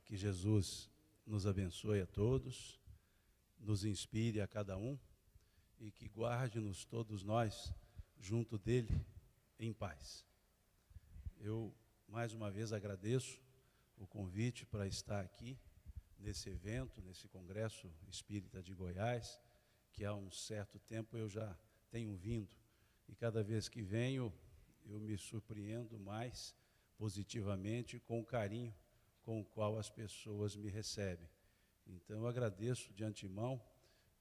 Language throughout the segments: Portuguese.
Que Jesus nos abençoe a todos, nos inspire a cada um e que guarde-nos todos nós junto dele em paz. Eu, mais uma vez, agradeço o convite para estar aqui nesse evento, nesse Congresso Espírita de Goiás, que há um certo tempo eu já tenho vindo. E cada vez que venho, eu me surpreendo mais positivamente com o carinho com o qual as pessoas me recebem. Então, eu agradeço de antemão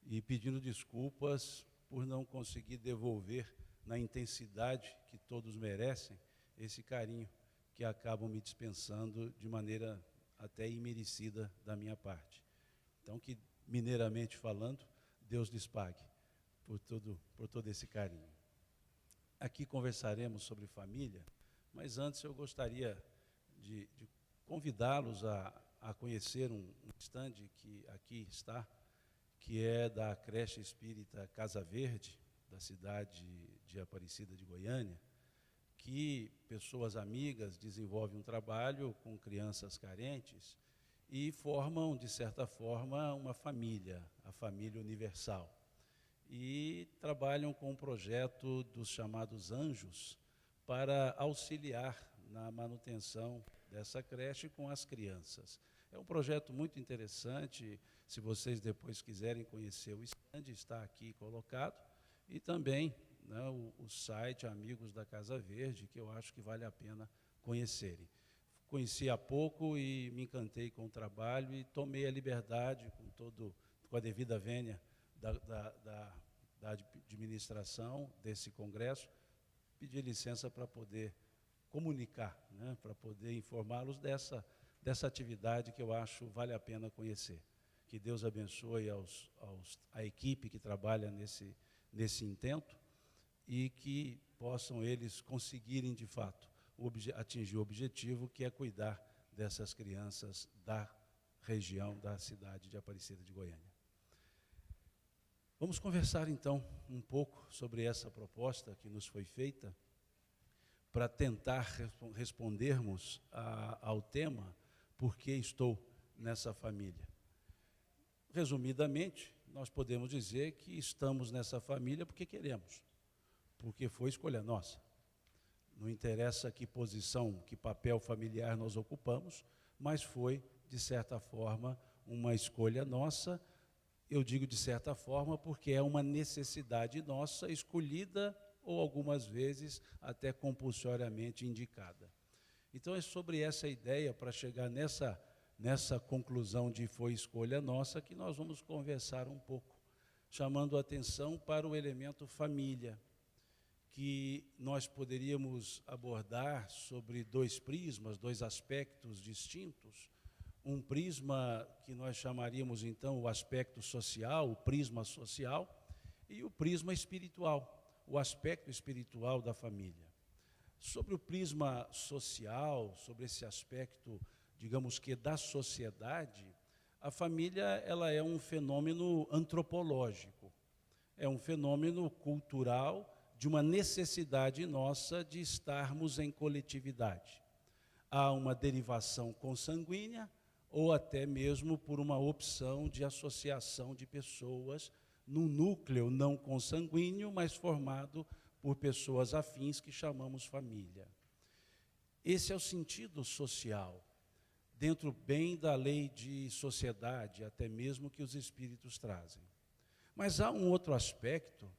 e pedindo desculpas por não conseguir devolver na intensidade que todos merecem esse carinho que acabam me dispensando de maneira até imerecida da minha parte. Então, que mineiramente falando, Deus lhes pague por todo esse carinho. Aqui conversaremos sobre família, mas antes eu gostaria de convidá-los a conhecer um stand que aqui está, que é da creche espírita Casa Verde, da cidade de Aparecida de Goiânia, que pessoas amigas desenvolvem um trabalho com crianças carentes e formam, de certa forma, uma família, a família universal. E trabalham com um projeto dos chamados anjos para auxiliar na manutenção dessa creche com as crianças. É um projeto muito interessante, se vocês depois quiserem conhecer o stand, está aqui colocado, e também, né, o site Amigos da Casa Verde, que eu acho que vale a pena conhecerem. Conheci há pouco e me encantei com o trabalho e tomei a liberdade, com a devida vênia da administração desse congresso, pedir licença para poder comunicar, né, para poder informá-los dessa atividade que eu acho vale a pena conhecer. Que Deus abençoe a equipe que trabalha nesse intento e que possam eles conseguirem, de fato, atingir o objetivo, que é cuidar dessas crianças da região, da cidade de Aparecida de Goiânia. Vamos conversar, então, um pouco sobre essa proposta que nos foi feita, para tentar respondermos ao tema, por que estou nessa família. Resumidamente, nós podemos dizer que estamos nessa família porque queremos, porque foi escolha nossa. Não interessa que posição, que papel familiar nós ocupamos, mas foi, de certa forma, uma escolha nossa. Eu digo de certa forma porque é uma necessidade nossa, escolhida ou algumas vezes até compulsoriamente indicada. Então é sobre essa ideia, para chegar nessa conclusão de foi escolha nossa, que nós vamos conversar um pouco, chamando a atenção para o elemento família, que nós poderíamos abordar sobre dois prismas, dois aspectos distintos. Um prisma que nós chamaríamos então o aspecto social, o prisma social, e o prisma espiritual, o aspecto espiritual da família. Sobre o prisma social, sobre esse aspecto, digamos que da sociedade, a família ela é um fenômeno antropológico, é um fenômeno cultural de uma necessidade nossa de estarmos em coletividade. Há uma derivação consanguínea ou até mesmo por uma opção de associação de pessoas num núcleo não consanguíneo, mas formado por pessoas afins que chamamos família. Esse é o sentido social, dentro bem da lei de sociedade, até mesmo que os espíritos trazem. Mas há um outro aspecto,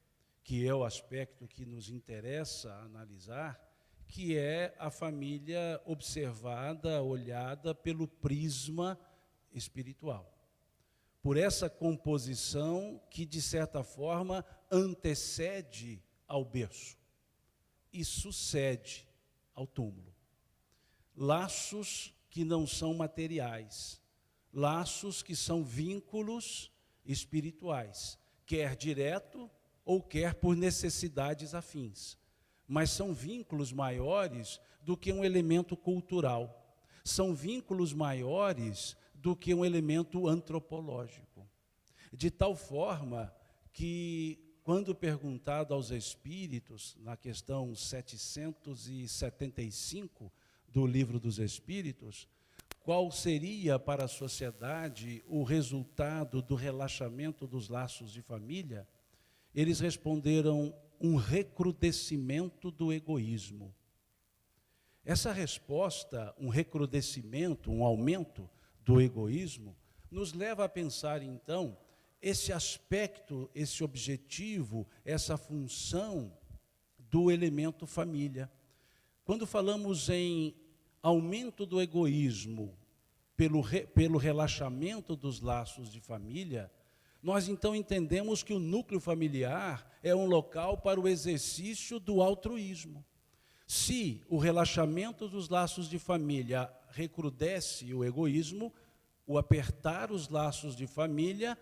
que é o aspecto que nos interessa analisar, que é a família observada, olhada pelo prisma espiritual. Por essa composição que, de certa forma, antecede ao berço e sucede ao túmulo. Laços que não são materiais, laços que são vínculos espirituais, quer direto ou quer por necessidades afins. Mas são vínculos maiores do que um elemento cultural, são vínculos maiores do que um elemento antropológico. De tal forma que, quando perguntado aos espíritos, na questão 775 do Livro dos Espíritos, qual seria para a sociedade o resultado do relaxamento dos laços de família, eles responderam: um recrudescimento do egoísmo. Essa resposta, um recrudescimento, um aumento do egoísmo, nos leva a pensar, então, esse aspecto, esse objetivo, essa função do elemento família. Quando falamos em aumento do egoísmo pelo relaxamento dos laços de família, nós então entendemos que o núcleo familiar é um local para o exercício do altruísmo. Se o relaxamento dos laços de família recrudesce o egoísmo, o apertar os laços de família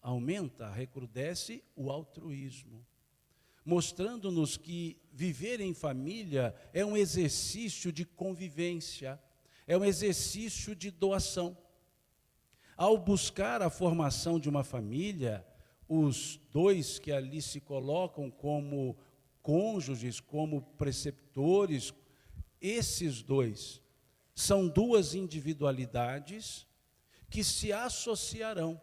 aumenta, recrudesce o altruísmo, mostrando-nos que viver em família é um exercício de convivência, é um exercício de doação. Ao buscar a formação de uma família, os dois que ali se colocam como cônjuges, como preceptores, esses dois são duas individualidades que se associarão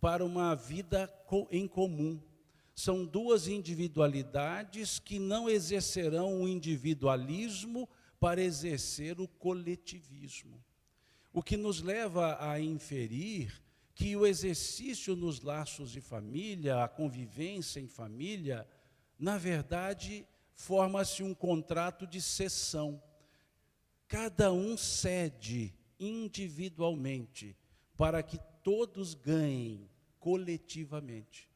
para uma vida em comum. São duas individualidades que não exercerão o individualismo para exercer o coletivismo. O que nos leva a inferir que o exercício nos laços de família, a convivência em família, na verdade, forma-se um contrato de cessão. Cada um cede individualmente para que todos ganhem coletivamente.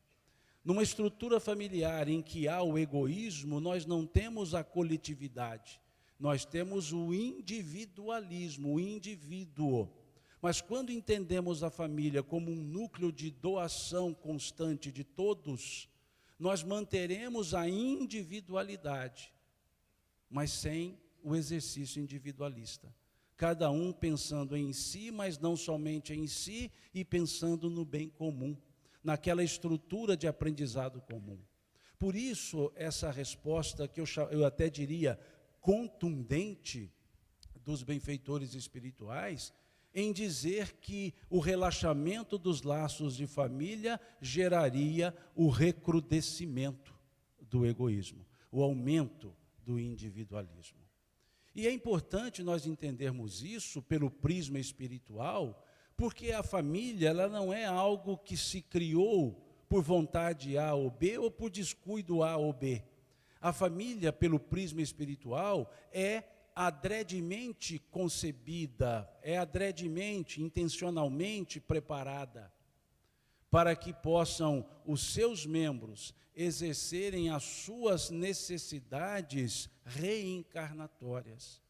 Numa estrutura familiar em que há o egoísmo, nós não temos a coletividade, nós temos o individualismo, o indivíduo. Mas quando entendemos a família como um núcleo de doação constante de todos, nós manteremos a individualidade, mas sem o exercício individualista. Cada um pensando em si, mas não somente em si, e pensando no bem comum, naquela estrutura de aprendizado comum. Por isso, essa resposta que eu até diria contundente dos benfeitores espirituais, em dizer que o relaxamento dos laços de família geraria o recrudescimento do egoísmo, o aumento do individualismo. E é importante nós entendermos isso pelo prisma espiritual, porque a família ela não é algo que se criou por vontade A ou B ou por descuido A ou B. A família, pelo prisma espiritual, é adredemente concebida, é adredemente, intencionalmente preparada para que possam os seus membros exercerem as suas necessidades reencarnatórias.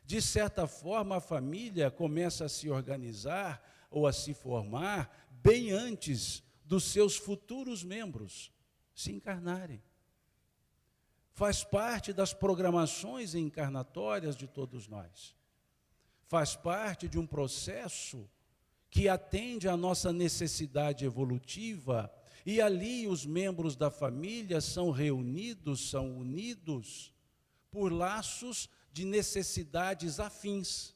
De certa forma, a família começa a se organizar ou a se formar bem antes dos seus futuros membros se encarnarem. Faz parte das programações encarnatórias de todos nós. Faz parte de um processo que atende à nossa necessidade evolutiva, e ali os membros da família são reunidos, são unidos por laços de necessidades afins,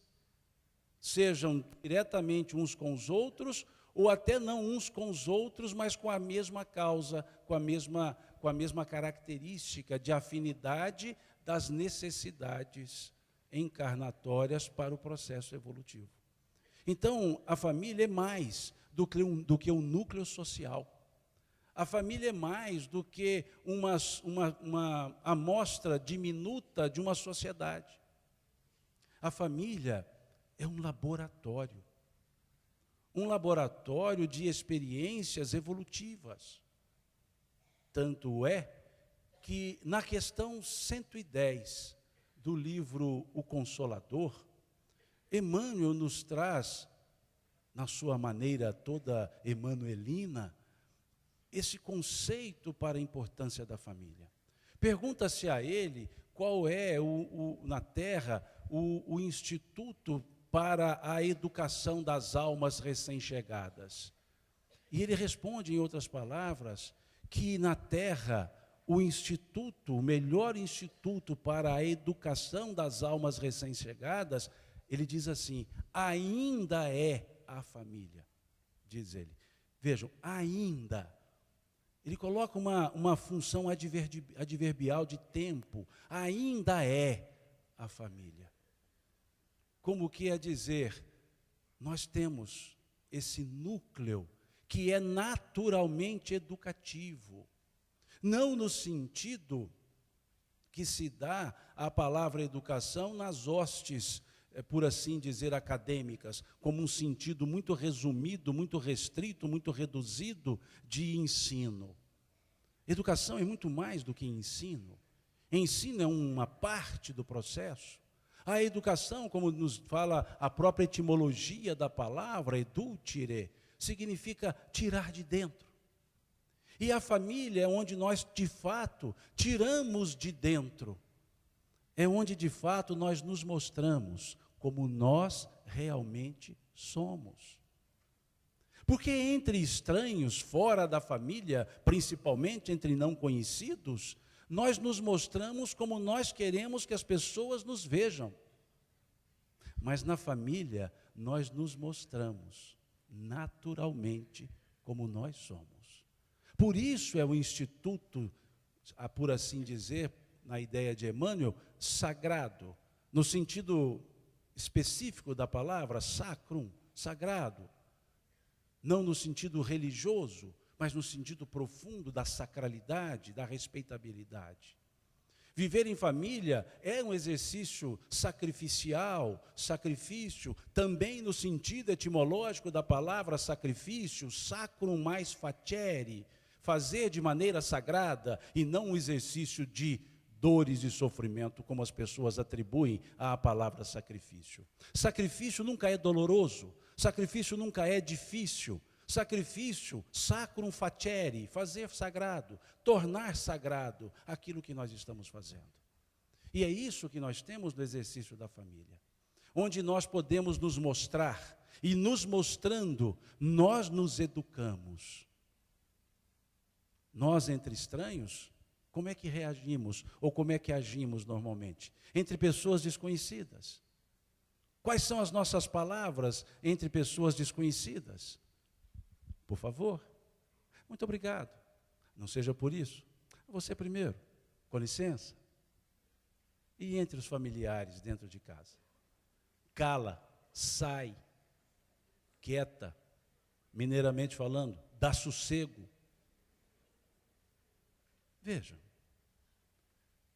sejam diretamente uns com os outros, ou até não uns com os outros, mas com a mesma causa, com a mesma característica de afinidade das necessidades encarnatórias para o processo evolutivo. Então, a família é mais do que um núcleo social. A família é mais do que uma amostra diminuta de uma sociedade. A família é um laboratório de experiências evolutivas. Tanto é que na questão 110 do livro O Consolador, Emmanuel nos traz, na sua maneira toda emanuelina, esse conceito para a importância da família. Pergunta-se a ele qual é, na Terra, o instituto para a educação das almas recém-chegadas. E ele responde, em outras palavras, que na Terra o melhor instituto para a educação das almas recém-chegadas ele diz assim: ainda é a família, diz ele. Vejam, ainda. Ele coloca uma função adverbial de tempo. Ainda é a família. Como que é dizer, nós temos esse núcleo que é naturalmente educativo. Não no sentido que se dá a palavra educação nas hostes, por assim dizer, acadêmicas, como um sentido muito resumido, muito restrito, muito reduzido de ensino. Educação é muito mais do que ensino. Ensino é uma parte do processo. A educação, como nos fala a própria etimologia da palavra, edultire, significa tirar de dentro. E a família é onde nós, de fato, tiramos de dentro. É onde, de fato, nós nos mostramos como nós realmente somos. Porque entre estranhos, fora da família, principalmente entre não conhecidos, nós nos mostramos como nós queremos que as pessoas nos vejam. Mas na família, nós nos mostramos naturalmente como nós somos. Por isso é o instituto, por assim dizer, na ideia de Emmanuel, sagrado, no sentido específico da palavra, sacrum, sagrado. Não no sentido religioso, mas no sentido profundo da sacralidade, da respeitabilidade. Viver em família é um exercício sacrifício, também no sentido etimológico da palavra sacrifício, sacrum mais facere, fazer de maneira sagrada e não um exercício de dores e sofrimento, como as pessoas atribuem à palavra sacrifício. Sacrifício nunca é doloroso, sacrifício nunca é difícil. Sacrifício, sacrum facere, fazer sagrado, tornar sagrado aquilo que nós estamos fazendo. E é isso que nós temos no exercício da família, onde nós podemos nos mostrar, e nos mostrando, nós nos educamos. Nós, entre estranhos, como é que reagimos, ou como é que agimos normalmente? Entre pessoas desconhecidas. Quais são as nossas palavras entre pessoas desconhecidas? Por favor, muito obrigado, não seja por isso. Você primeiro, com licença. E entre os familiares dentro de casa? Cala, sai, quieta, mineiramente falando, dá sossego. Vejam,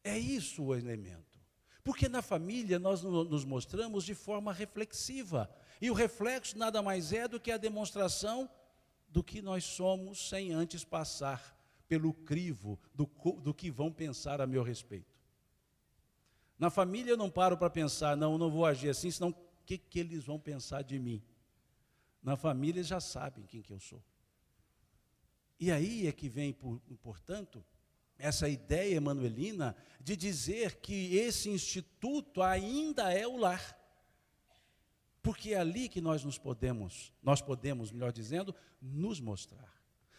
é isso o elemento. Porque na família nós nos mostramos de forma reflexiva. E o reflexo nada mais é do que a demonstração do que nós somos, sem antes passar pelo crivo do que vão pensar a meu respeito. Na família eu não paro para pensar, não vou agir assim, senão o que eles vão pensar de mim? Na família eles já sabem quem que eu sou. E aí é que vem, portanto, essa ideia emanuelina de dizer que esse instituto ainda é o lar. Porque é ali que nós podemos, melhor dizendo, nos mostrar.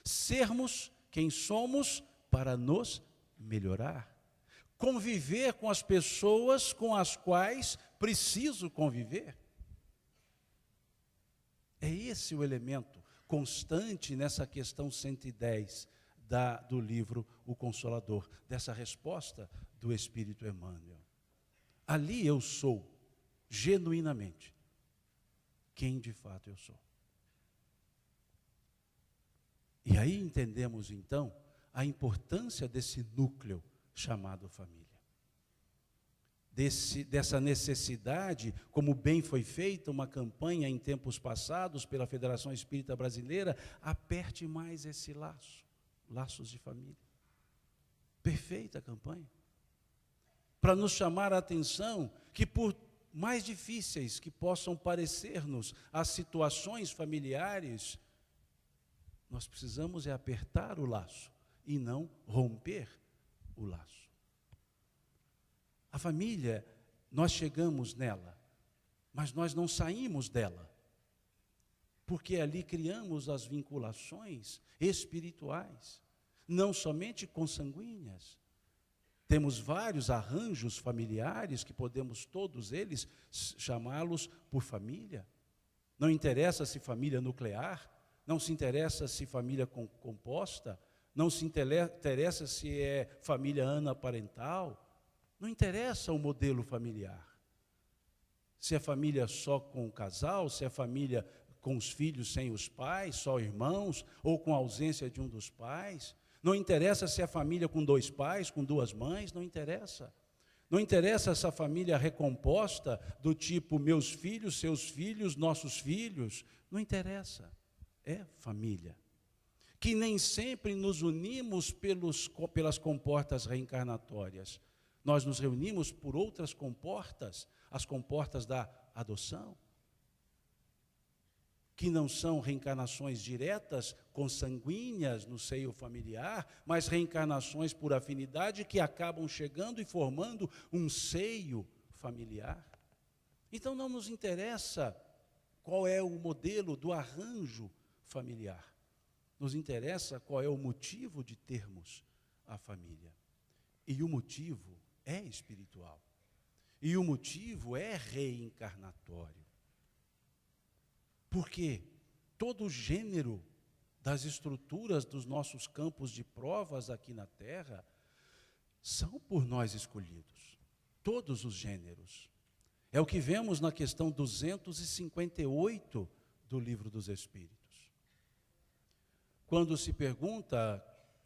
Sermos quem somos para nos melhorar. Conviver com as pessoas com as quais preciso conviver. É esse o elemento constante nessa questão 110 do livro O Consolador, dessa resposta do Espírito Emmanuel. Ali eu sou, genuinamente, quem de fato eu sou. E aí entendemos então a importância desse núcleo chamado família. Dessa necessidade, como bem foi feita uma campanha em tempos passados pela Federação Espírita Brasileira, aperte mais esse laço, laços de família. Perfeita a campanha. Para nos chamar a atenção que por mais difíceis que possam parecer-nos as situações familiares, nós precisamos apertar o laço e não romper o laço. A família, nós chegamos nela, mas nós não saímos dela, porque ali criamos as vinculações espirituais, não somente consanguíneas, Temos vários arranjos familiares que podemos todos eles chamá-los por família. Não interessa se família nuclear, não se interessa se família composta, não se interessa se é família anaparental, não interessa o modelo familiar. Se é família só com o casal, se é família com os filhos sem os pais, só irmãos, ou com a ausência de um dos pais. Não interessa se é família com 2 pais, com 2 mães, não interessa. Não interessa essa família recomposta do tipo meus filhos, seus filhos, nossos filhos. Não interessa. É família. Que nem sempre nos unimos pelas comportas reencarnatórias. Nós nos reunimos por outras comportas, as comportas da adoção, que não são reencarnações diretas, consanguíneas no seio familiar, mas reencarnações por afinidade que acabam chegando e formando um seio familiar. Então não nos interessa qual é o modelo do arranjo familiar. Nos interessa qual é o motivo de termos a família. E o motivo é espiritual. E o motivo é reencarnatório. Porque todo o gênero das estruturas dos nossos campos de provas aqui na Terra são por nós escolhidos. Todos os gêneros. É o que vemos na questão 258 do Livro dos Espíritos. Quando se pergunta,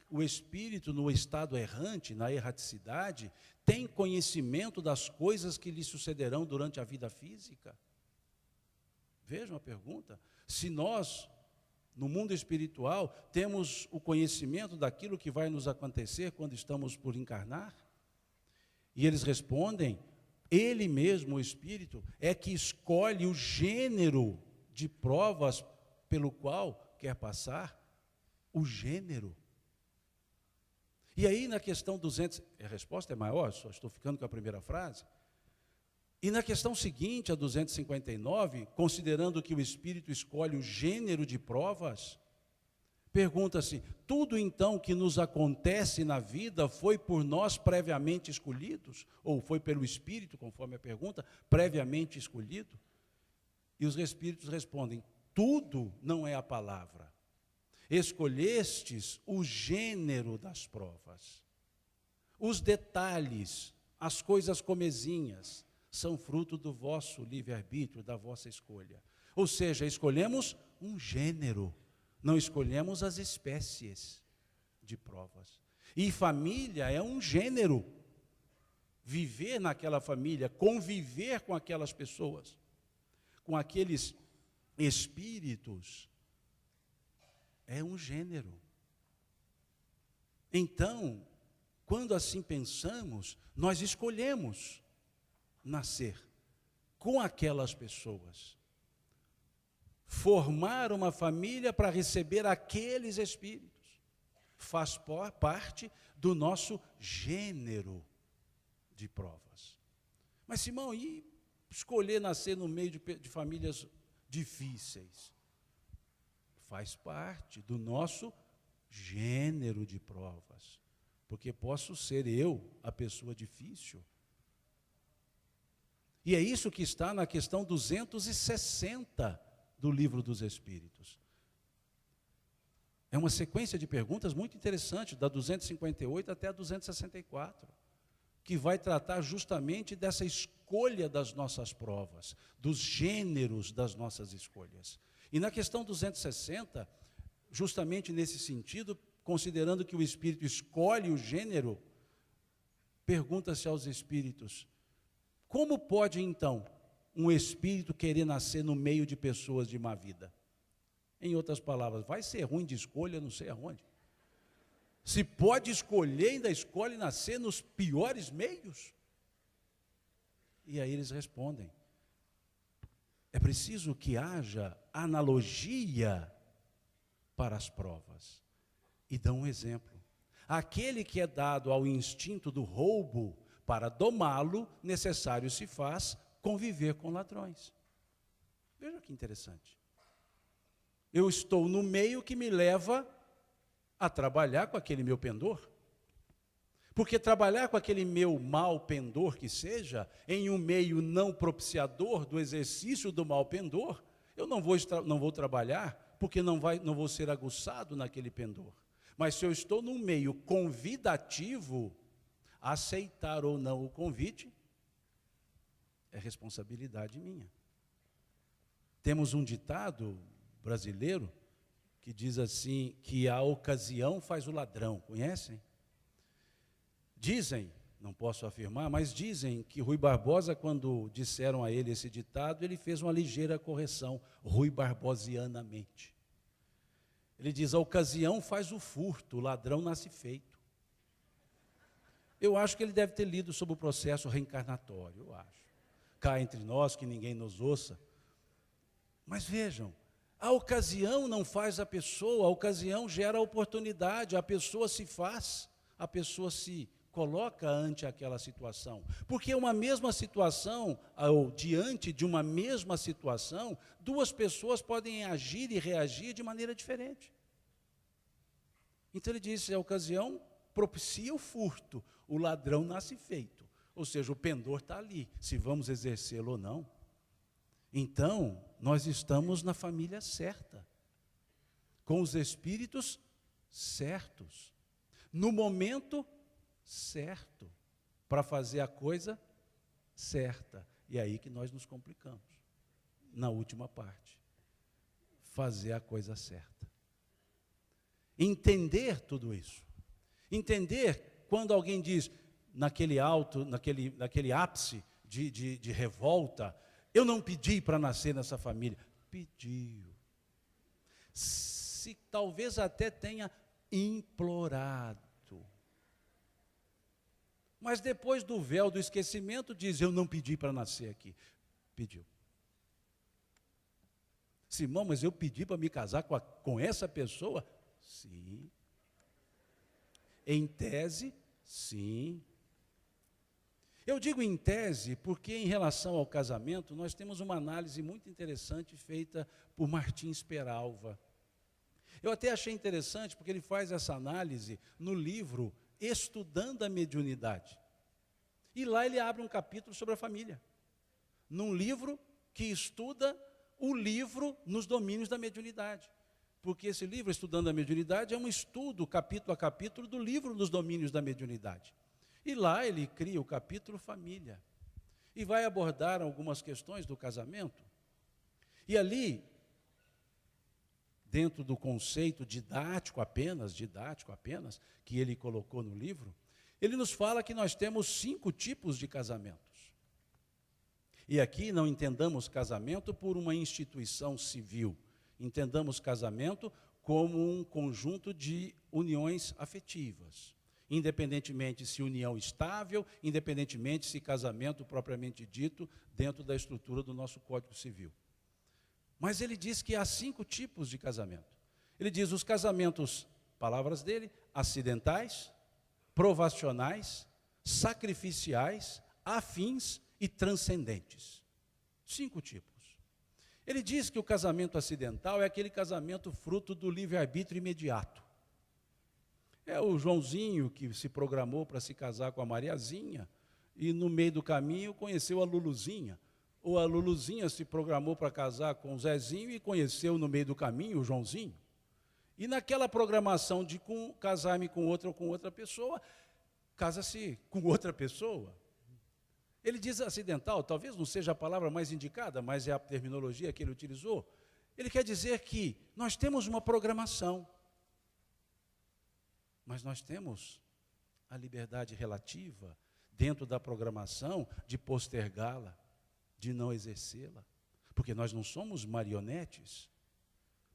o espírito no estado errante, na erraticidade, tem conhecimento das coisas que lhe sucederão durante a vida física? Vejam a pergunta. Se nós, no mundo espiritual, temos o conhecimento daquilo que vai nos acontecer quando estamos por encarnar? E eles respondem, ele mesmo, o espírito, é que escolhe o gênero de provas pelo qual quer passar, o gênero. E aí na questão 200, a resposta é maior, só estou ficando com a primeira frase. E na questão seguinte, a 259, considerando que o espírito escolhe o gênero de provas, pergunta-se, tudo então que nos acontece na vida foi por nós previamente escolhidos? Ou foi pelo espírito, conforme a pergunta, previamente escolhido? E os espíritos respondem, tudo não é a palavra. Escolhestes o gênero das provas. Os detalhes, as coisas comezinhas, são fruto do vosso livre-arbítrio, da vossa escolha. Ou seja, escolhemos um gênero, não escolhemos as espécies de provas. E família é um gênero. Viver naquela família, conviver com aquelas pessoas, com aqueles espíritos, é um gênero. Então, quando assim pensamos, nós escolhemos nascer com aquelas pessoas, formar uma família para receber aqueles espíritos, faz parte do nosso gênero de provas. Mas Simão, e escolher nascer no meio de famílias difíceis? Faz parte do nosso gênero de provas, porque posso ser eu a pessoa difícil. E é isso que está na questão 260 do Livro dos Espíritos. É uma sequência de perguntas muito interessante, da 258 até a 264, que vai tratar justamente dessa escolha das nossas provas, dos gêneros das nossas escolhas. E na questão 260, justamente nesse sentido, considerando que o espírito escolhe o gênero, pergunta-se aos espíritos, como pode, então, um espírito querer nascer no meio de pessoas de má vida? Em outras palavras, vai ser ruim de escolha, não sei aonde. Se pode escolher, ainda escolhe nascer nos piores meios? E aí eles respondem, é preciso que haja analogia para as provas. E dão um exemplo. Aquele que é dado ao instinto do roubo, para domá-lo, necessário se faz conviver com ladrões. Veja que interessante. Eu estou no meio que me leva a trabalhar com aquele meu pendor. Porque trabalhar com aquele meu mal pendor que seja, em um meio não propiciador do exercício do mal pendor, eu não vou trabalhar, porque não vou ser aguçado naquele pendor. Mas se eu estou num meio convidativo, aceitar ou não o convite, é responsabilidade minha. Temos um ditado brasileiro que diz assim, que a ocasião faz o ladrão, conhecem? Dizem, não posso afirmar, mas dizem que Rui Barbosa, quando disseram a ele esse ditado, ele fez uma ligeira correção, Rui Barbosianamente. Ele diz, a ocasião faz o furto, o ladrão nasce feito. Eu acho que ele deve ter lido sobre o processo reencarnatório, eu acho. Cá entre nós, que ninguém nos ouça. Mas vejam, a ocasião não faz a pessoa, a ocasião gera a oportunidade, a pessoa se faz, a pessoa se coloca ante aquela situação. Porque uma mesma situação, ou diante de uma mesma situação, duas pessoas podem agir e reagir de maneira diferente. Então ele disse, a ocasião propicia o furto, o ladrão nasce feito. Ou seja, o pendor está ali, se vamos exercê-lo ou não. Então, nós estamos na família certa, com os espíritos certos, no momento certo, para fazer a coisa certa. E é aí que nós nos complicamos, na última parte. Fazer a coisa certa. Entender tudo isso. Entender quando alguém diz, naquele ápice de revolta, eu não pedi para nascer nessa família. Pediu. Se talvez até tenha implorado. Mas depois do véu do esquecimento diz, eu não pedi para nascer aqui. Pediu. Simão, mas eu pedi para me casar com essa pessoa? Sim. Em tese, sim. Eu digo em tese porque em relação ao casamento, nós temos uma análise muito interessante feita por Martins Peralva. Eu até achei interessante porque ele faz essa análise no livro Estudando a Mediunidade. E lá ele abre um capítulo sobre a família. Num livro que estuda o livro nos domínios da mediunidade. Porque esse livro, Estudando a Mediunidade, é um estudo, capítulo a capítulo, do livro nos domínios da mediunidade. E lá ele cria o capítulo Família. E vai abordar algumas questões do casamento. E ali, dentro do conceito didático apenas, que ele colocou no livro, ele nos fala que nós temos 5 tipos de casamentos. E aqui não entendamos casamento por uma instituição civil, entendamos casamento como um conjunto de uniões afetivas, independentemente se união estável, independentemente se casamento propriamente dito dentro da estrutura do nosso Código Civil. Mas ele diz que há 5 tipos de casamento. Ele diz os casamentos, palavras dele, acidentais, provacionais, sacrificiais, afins e transcendentes. 5 tipos. Ele diz que o casamento acidental é aquele casamento fruto do livre-arbítrio imediato. É o Joãozinho que se programou para se casar com a Mariazinha e no meio do caminho conheceu a Luluzinha. Ou a Luluzinha se programou para casar com o Zezinho e conheceu no meio do caminho o Joãozinho. E naquela programação de casar-me com outra ou com outra pessoa, casa-se com outra pessoa. Ele diz acidental, talvez não seja a palavra mais indicada, mas é a terminologia que ele utilizou. Ele quer dizer que nós temos uma programação, mas nós temos a liberdade relativa dentro da programação de postergá-la, de não exercê-la, porque nós não somos marionetes,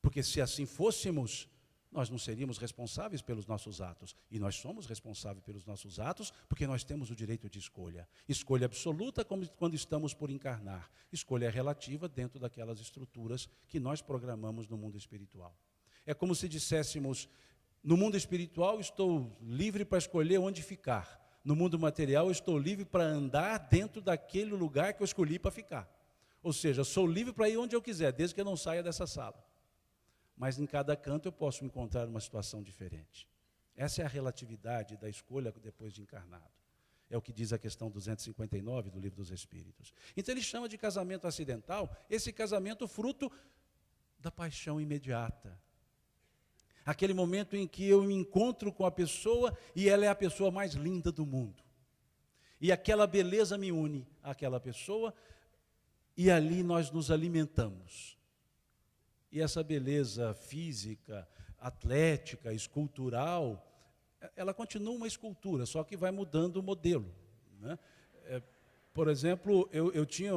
porque se assim fôssemos, nós não seríamos responsáveis pelos nossos atos, e nós somos responsáveis pelos nossos atos, porque nós temos o direito de escolha. Escolha absoluta como quando estamos por encarnar, escolha relativa dentro daquelas estruturas que nós programamos no mundo espiritual. É como se disséssemos, no mundo espiritual estou livre para escolher onde ficar, no mundo material eu estou livre para andar dentro daquele lugar que eu escolhi para ficar. Ou seja, sou livre para ir onde eu quiser, desde que eu não saia dessa sala. Mas em cada canto eu posso encontrar uma situação diferente. Essa é a relatividade da escolha depois de encarnado. É o que diz a questão 259 do Livro dos Espíritos. Então ele chama de casamento acidental esse casamento fruto da paixão imediata. Aquele momento em que eu me encontro com a pessoa e ela é a pessoa mais linda do mundo. E aquela beleza me une àquela pessoa e ali nós nos alimentamos. E essa beleza física, atlética, escultural, ela continua uma escultura, só que vai mudando o modelo, né? Por exemplo, eu tinha,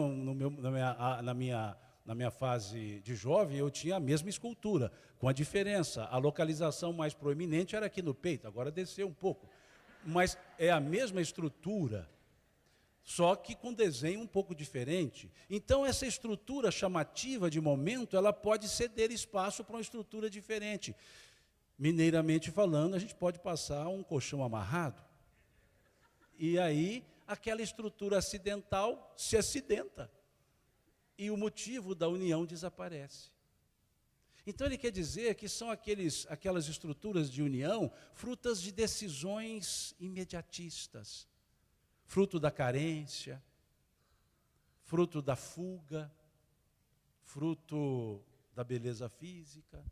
na minha fase de jovem, eu tinha a mesma escultura, com a diferença, a localização mais proeminente era aqui no peito, agora desceu um pouco, mas é a mesma estrutura, só que com desenho um pouco diferente. Então, essa estrutura chamativa de momento, ela pode ceder espaço para uma estrutura diferente. Mineiramente falando, a gente pode passar um colchão amarrado, e aí aquela estrutura acidental se acidenta, e o motivo da união desaparece. Então ele quer dizer que são aquelas estruturas de união, frutas de decisões imediatistas, fruto da carência, fruto da fuga, fruto da beleza física,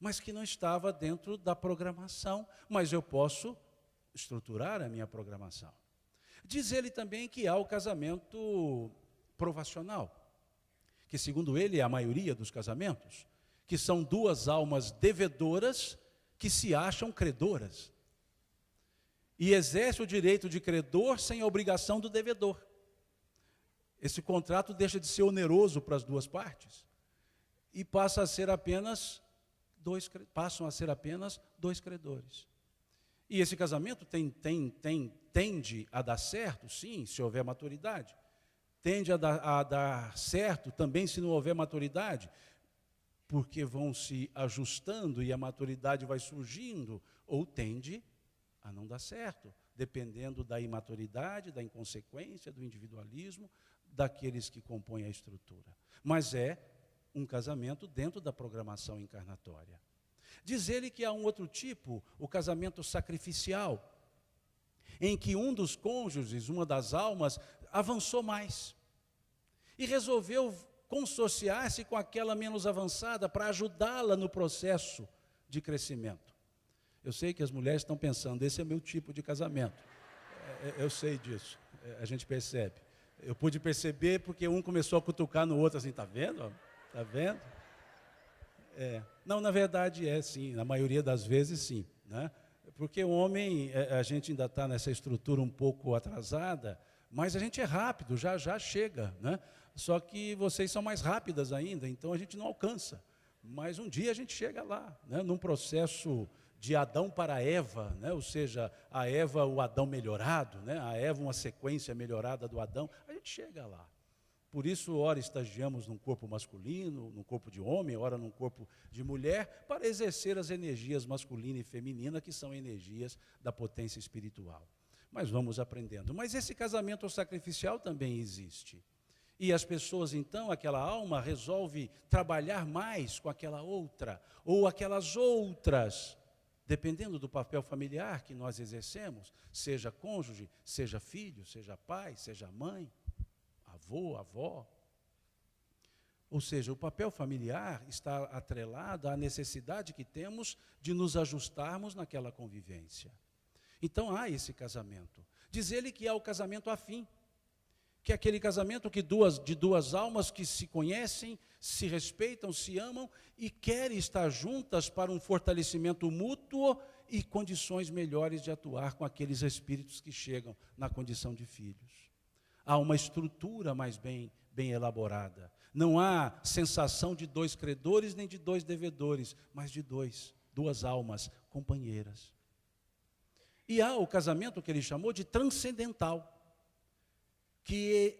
mas que não estava dentro da programação, mas eu posso estruturar a minha programação. Diz ele também que há o casamento provacional, que segundo ele é a maioria dos casamentos, que são duas almas devedoras que se acham credoras, e exerce o direito de credor sem a obrigação do devedor. Esse contrato deixa de ser oneroso para as duas partes, e passam a ser apenas dois credores. E esse casamento tende a dar certo, sim, se houver maturidade. Tende a dar certo também se não houver maturidade, porque vão se ajustando e a maturidade vai surgindo, ou tende a não dar certo, dependendo da imaturidade, da inconsequência, do individualismo, daqueles que compõem a estrutura. Mas é um casamento dentro da programação encarnatória. Diz ele que há um outro tipo, o casamento sacrificial, em que um dos cônjuges, uma das almas, avançou mais e resolveu consorciar-se com aquela menos avançada para ajudá-la no processo de crescimento. Eu sei que as mulheres estão pensando, esse é meu tipo de casamento. Eu sei disso, a gente percebe. Eu pude perceber porque um começou a cutucar no outro assim, está vendo? Está vendo? Não, na verdade é sim, na maioria das vezes sim, né? Porque o homem, a gente ainda está nessa estrutura um pouco atrasada, mas a gente é rápido, já chega, né? Só que vocês são mais rápidas ainda, então a gente não alcança. Mas um dia a gente chega lá, né? Num processo de Adão para Eva, né? Ou seja, a Eva, o Adão melhorado, né? A Eva, uma sequência melhorada do Adão, a gente chega lá. Por isso, ora estagiamos num corpo masculino, num corpo de homem, ora num corpo de mulher, para exercer as energias masculina e feminina, que são energias da potência espiritual. Mas vamos aprendendo. Mas esse casamento sacrificial também existe. E as pessoas, então, aquela alma resolve trabalhar mais com aquela outra, ou aquelas outras, dependendo do papel familiar que nós exercemos, seja cônjuge, seja filho, seja pai, seja mãe, avô, avó. Ou seja, o papel familiar está atrelado à necessidade que temos de nos ajustarmos naquela convivência. Então há esse casamento. Diz ele que há o casamento afim, que é aquele casamento de duas almas que se conhecem, se respeitam, se amam e querem estar juntas para um fortalecimento mútuo e condições melhores de atuar com aqueles espíritos que chegam na condição de filhos. Há uma estrutura mais bem elaborada. Não há sensação de dois credores nem de dois devedores, mas de duas almas companheiras. E há o casamento que ele chamou de transcendental, que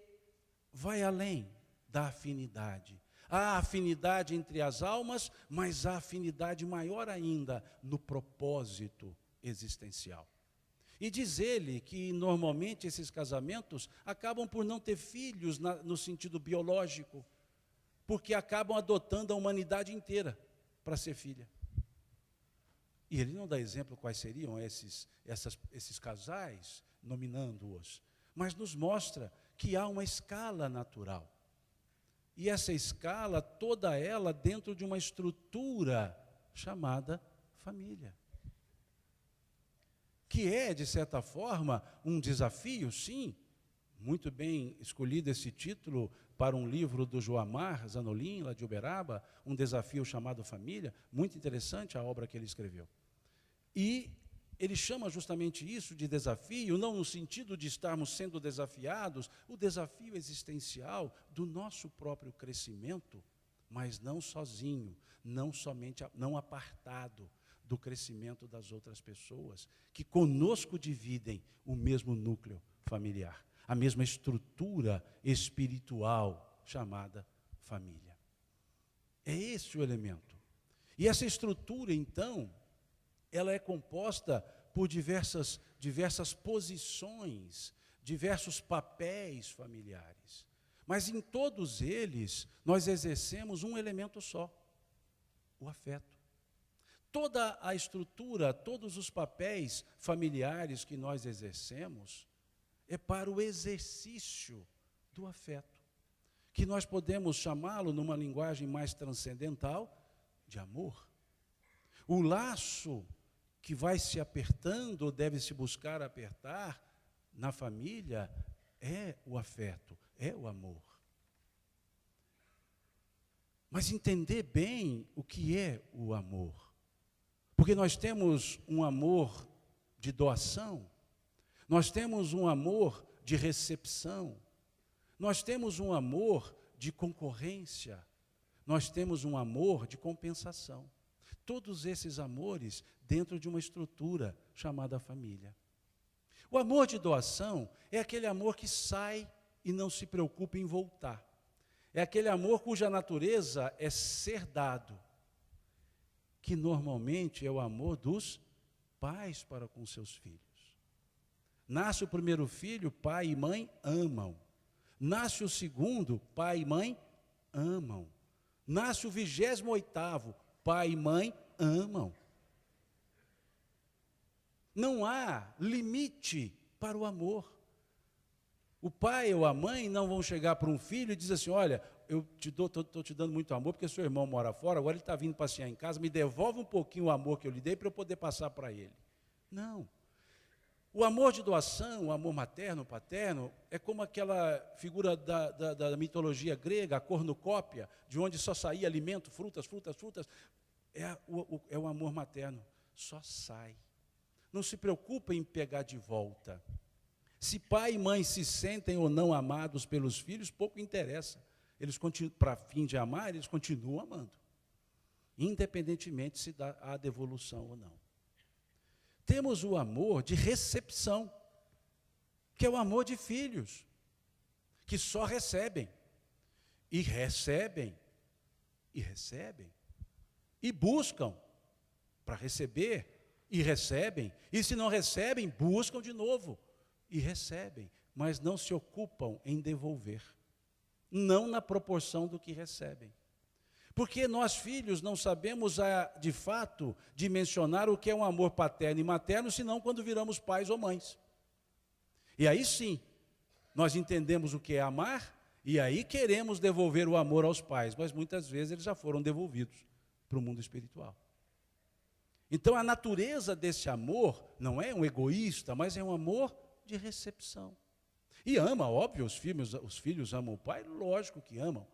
vai além da afinidade. Há afinidade entre as almas, mas há afinidade maior ainda no propósito existencial. E diz ele que, normalmente, esses casamentos acabam por não ter filhos no sentido biológico, porque acabam adotando a humanidade inteira para ser filha. E ele não dá exemplo quais seriam esses casais, nominando-os, mas nos mostra que há uma escala natural. E essa escala, toda ela dentro de uma estrutura chamada família. Que é, de certa forma, um desafio, sim. Muito bem escolhido esse título para um livro do Joamar Zanolim, lá de Uberaba, um desafio chamado Família. Muito interessante a obra que ele escreveu. E ele chama justamente isso de desafio, não no sentido de estarmos sendo desafiados, o desafio existencial do nosso próprio crescimento, mas não sozinho, não apartado do crescimento das outras pessoas, que conosco dividem o mesmo núcleo familiar, a mesma estrutura espiritual chamada família. É esse o elemento. E essa estrutura, então, ela é composta por diversas posições, diversos papéis familiares. Mas em todos eles, nós exercemos um elemento só, o afeto. Toda a estrutura, todos os papéis familiares que nós exercemos, é para o exercício do afeto, que nós podemos chamá-lo, numa linguagem mais transcendental, de amor. O laço que vai se apertando, ou deve se buscar apertar, na família, é o afeto, é o amor. Mas entender bem o que é o amor. Porque nós temos um amor de doação, nós temos um amor de recepção, nós temos um amor de concorrência, nós temos um amor de compensação. Todos esses amores dentro de uma estrutura chamada família. O amor de doação é aquele amor que sai e não se preocupa em voltar. É aquele amor cuja natureza é ser dado, que normalmente é o amor dos pais para com seus filhos. Nasce o primeiro filho, pai e mãe amam. Nasce o segundo, pai e mãe amam. Nasce o 28º, pai e mãe amam. Não há limite para o amor. O pai ou a mãe não vão chegar para um filho e dizer assim, olha, eu estou te dando muito amor porque seu irmão mora fora, agora ele está vindo passear em casa, me devolve um pouquinho o amor que eu lhe dei para eu poder passar para ele. Não. O amor de doação, o amor materno, paterno, é como aquela figura da mitologia grega, a cornucópia, de onde só saía alimento, frutas. É o amor materno, só sai. Não se preocupa em pegar de volta. Se pai e mãe se sentem ou não amados pelos filhos, pouco interessa. Eles para fim de amar, eles continuam amando, independentemente se há devolução ou não. Temos o amor de recepção, que é o amor de filhos, que só recebem, e recebem, e recebem, e buscam para receber, e recebem, e se não recebem, buscam de novo, e recebem, mas não se ocupam em devolver, não na proporção do que recebem. Porque nós, filhos, não sabemos, de fato, dimensionar o que é um amor paterno e materno, senão quando viramos pais ou mães. E aí sim, nós entendemos o que é amar, e aí queremos devolver o amor aos pais, mas muitas vezes eles já foram devolvidos para o mundo espiritual. Então a natureza desse amor não é um egoísta, mas é um amor de recepção. E ama, óbvio, os filhos amam o pai, lógico que amam.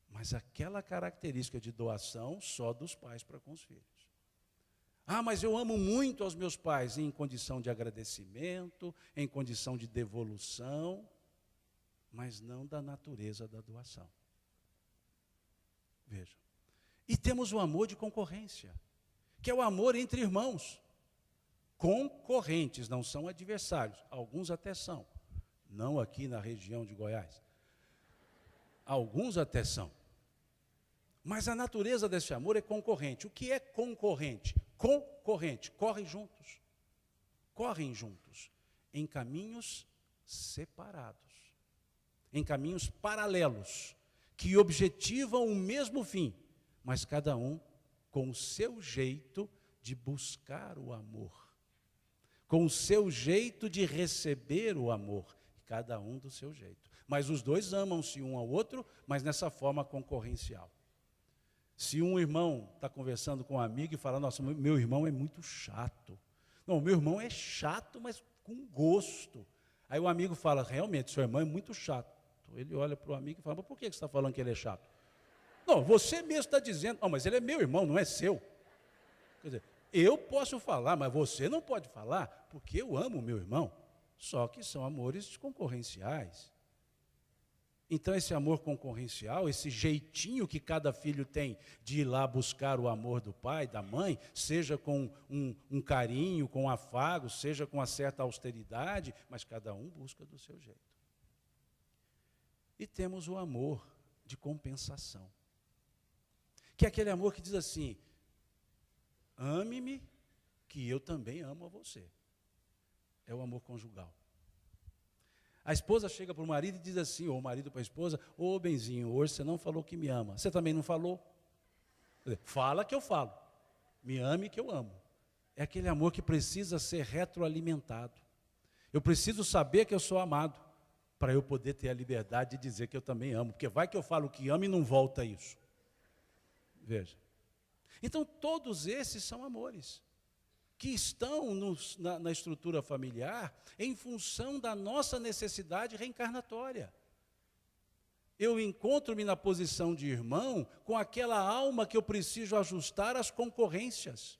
Mas aquela característica de doação só dos pais para com os filhos. Ah, mas eu amo muito aos meus pais, em condição de agradecimento, em condição de devolução, mas não da natureza da doação. Vejam. E temos o amor de concorrência, que é o amor entre irmãos. Concorrentes, não são adversários, alguns até são, não aqui na região de Goiás. Alguns até são. Mas a natureza desse amor é concorrente. O que é concorrente? Concorrente, correm juntos, em caminhos separados, em caminhos paralelos, que objetivam o mesmo fim, mas cada um com o seu jeito de buscar o amor, com o seu jeito de receber o amor, cada um do seu jeito. Mas os dois amam-se um ao outro, mas nessa forma concorrencial. Se um irmão está conversando com um amigo e fala, nossa, meu irmão é muito chato. Não, meu irmão é chato, mas com gosto. Aí o amigo fala, realmente, seu irmão é muito chato. Ele olha para o amigo e fala, mas por que você está falando que ele é chato? Não, você mesmo está dizendo, oh, mas ele é meu irmão, não é seu. Quer dizer, eu posso falar, mas você não pode falar, porque eu amo o meu irmão. Só que são amores concorrenciais. Então, esse amor concorrencial, esse jeitinho que cada filho tem de ir lá buscar o amor do pai, da mãe, seja com um carinho, com um afago, seja com uma certa austeridade, mas cada um busca do seu jeito. E temos o amor de compensação, que é aquele amor que diz assim, ame-me, que eu também amo a você. É o amor conjugal. A esposa chega para o marido e diz assim, ou o marido para a esposa, ô benzinho, hoje você não falou que me ama. Você também não falou? Fala que eu falo. Me ame que eu amo. É aquele amor que precisa ser retroalimentado. Eu preciso saber que eu sou amado, para eu poder ter a liberdade de dizer que eu também amo. Porque vai que eu falo que amo e não volta isso. Veja. Então, todos esses são amores que estão na estrutura familiar em função da nossa necessidade reencarnatória. Eu encontro-me na posição de irmão com aquela alma que eu preciso ajustar às concorrências.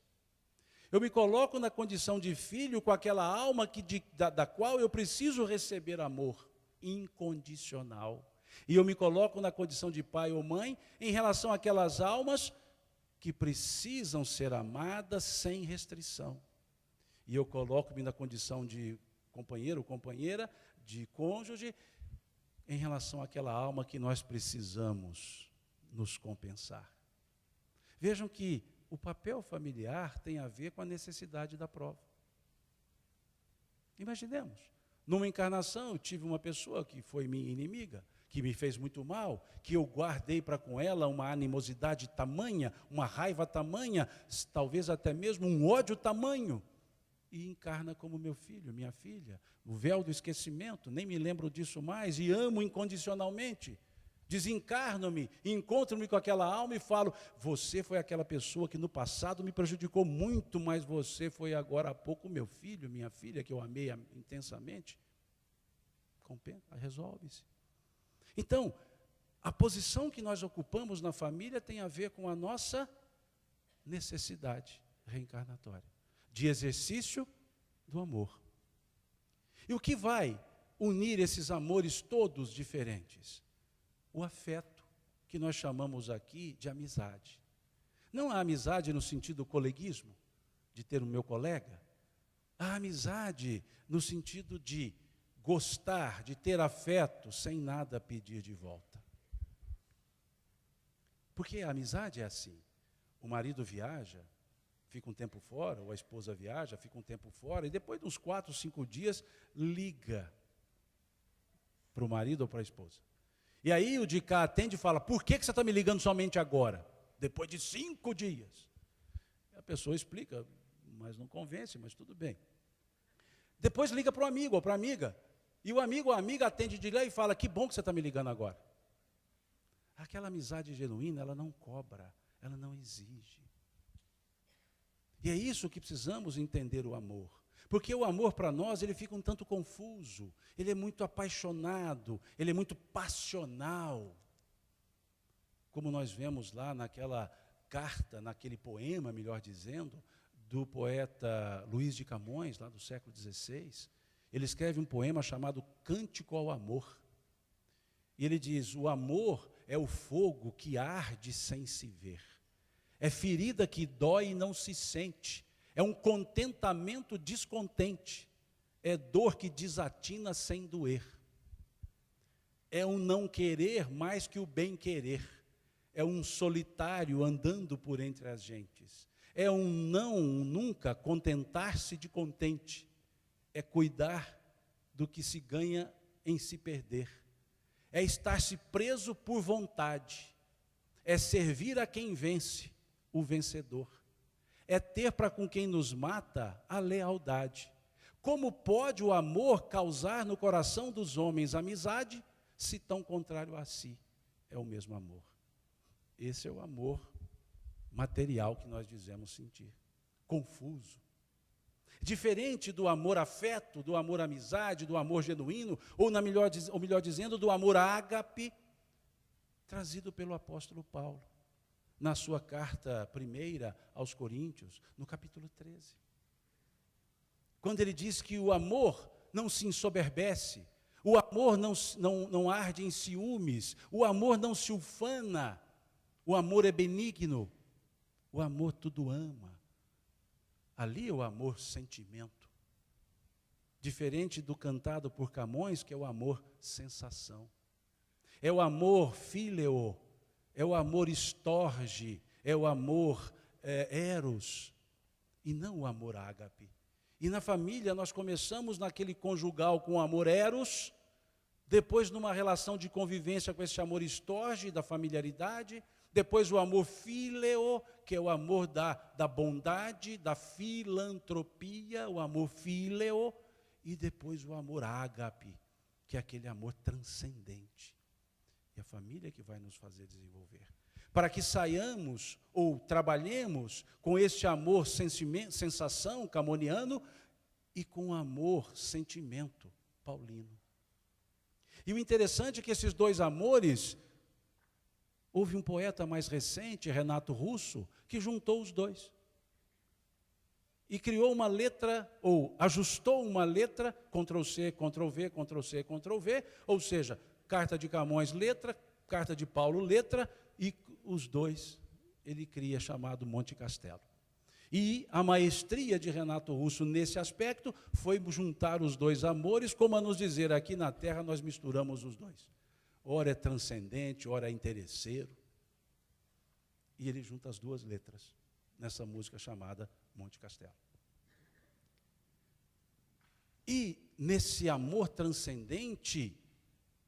Eu me coloco na condição de filho com aquela alma da qual eu preciso receber amor incondicional. E eu me coloco na condição de pai ou mãe em relação àquelas almas que precisam ser amadas sem restrição. E eu coloco-me na condição de companheiro ou companheira, de cônjuge, em relação àquela alma que nós precisamos nos compensar. Vejam que o papel familiar tem a ver com a necessidade da prova. Imaginemos, numa encarnação eu tive uma pessoa que foi minha inimiga, que me fez muito mal, que eu guardei para com ela uma animosidade tamanha, uma raiva tamanha, talvez até mesmo um ódio tamanho, e encarna como meu filho, minha filha, o véu do esquecimento, nem me lembro disso mais, e amo incondicionalmente. Desencarno-me, encontro-me com aquela alma e falo, você foi aquela pessoa que no passado me prejudicou muito, mas você foi agora há pouco meu filho, minha filha, que eu amei intensamente. Compensa, resolve-se. Então, a posição que nós ocupamos na família tem a ver com a nossa necessidade reencarnatória, de exercício do amor. E o que vai unir esses amores todos diferentes? O afeto, que nós chamamos aqui de amizade. Não a amizade no sentido coleguismo, de ter o meu colega. A amizade no sentido de gostar, de ter afeto, sem nada pedir de volta. Porque a amizade é assim. O marido viaja, fica um tempo fora, ou a esposa viaja, fica um tempo fora, e depois de uns 4, 5 dias, liga para o marido ou para a esposa. E aí o de cá atende e fala, por que você está me ligando somente agora? Depois de 5 dias. A pessoa explica, mas não convence, mas tudo bem. Depois liga para o amigo ou para a amiga, e o amigo ou a amiga atende de lá e fala, que bom que você está me ligando agora. Aquela amizade genuína, ela não cobra, ela não exige. E é isso que precisamos entender o amor. Porque o amor para nós, ele fica um tanto confuso, ele é muito apaixonado, ele é muito passional. Como nós vemos lá naquela carta, naquele poema, melhor dizendo, do poeta Luís de Camões, lá do século XVI. Ele escreve um poema chamado Cântico ao Amor. E ele diz, o amor é o fogo que arde sem se ver. É ferida que dói e não se sente. É um contentamento descontente. É dor que desatina sem doer. É um não querer mais que o bem querer. É um solitário andando por entre as gentes. É um não nunca contentar-se de contente. É cuidar do que se ganha em se perder. É estar-se preso por vontade. É servir a quem vence, o vencedor. é ter para com quem nos mata a lealdade. Como pode o amor causar no coração dos homens amizade, se tão contrário a si é o mesmo amor? Esse é o amor material que nós dizemos sentir, confuso. Diferente do amor afeto, do amor amizade, do amor genuíno, ou melhor dizendo, do amor ágape, trazido pelo apóstolo Paulo, na sua carta primeira aos Coríntios, no capítulo 13. Quando ele diz que o amor não se ensoberbece, o amor não arde em ciúmes, o amor não se ufana, o amor é benigno, o amor tudo ama. Ali é o amor sentimento. Diferente do cantado por Camões, que é o amor sensação. É o amor fíleo, é o amor estorge, é o amor eros, e não o amor ágape. E na família nós começamos naquele conjugal com o amor eros, depois numa relação de convivência com esse amor estorge, da familiaridade, depois o amor fíleo, que é o amor da bondade, da filantropia, o amor fíleo, e depois o amor ágape, que é aquele amor transcendente. E a família que vai nos fazer desenvolver. Para que saiamos ou trabalhemos com este amor sensação camoniano e com amor sentimento paulino. E o interessante é que esses dois amores, houve um poeta mais recente, Renato Russo, que juntou os dois. E criou uma letra, ou ajustou uma letra, Ctrl+C, Ctrl+V, Ctrl+C, Ctrl+V, ou seja, carta de Camões, letra, carta de Paulo, letra, e os dois ele cria, chamado Monte Castelo. E a maestria de Renato Russo nesse aspecto foi juntar os dois amores, como a nos dizer, aqui na Terra nós misturamos os dois. Ora é transcendente, ora é interesseiro. E ele junta as duas letras nessa música chamada Monte Castelo. E nesse amor transcendente,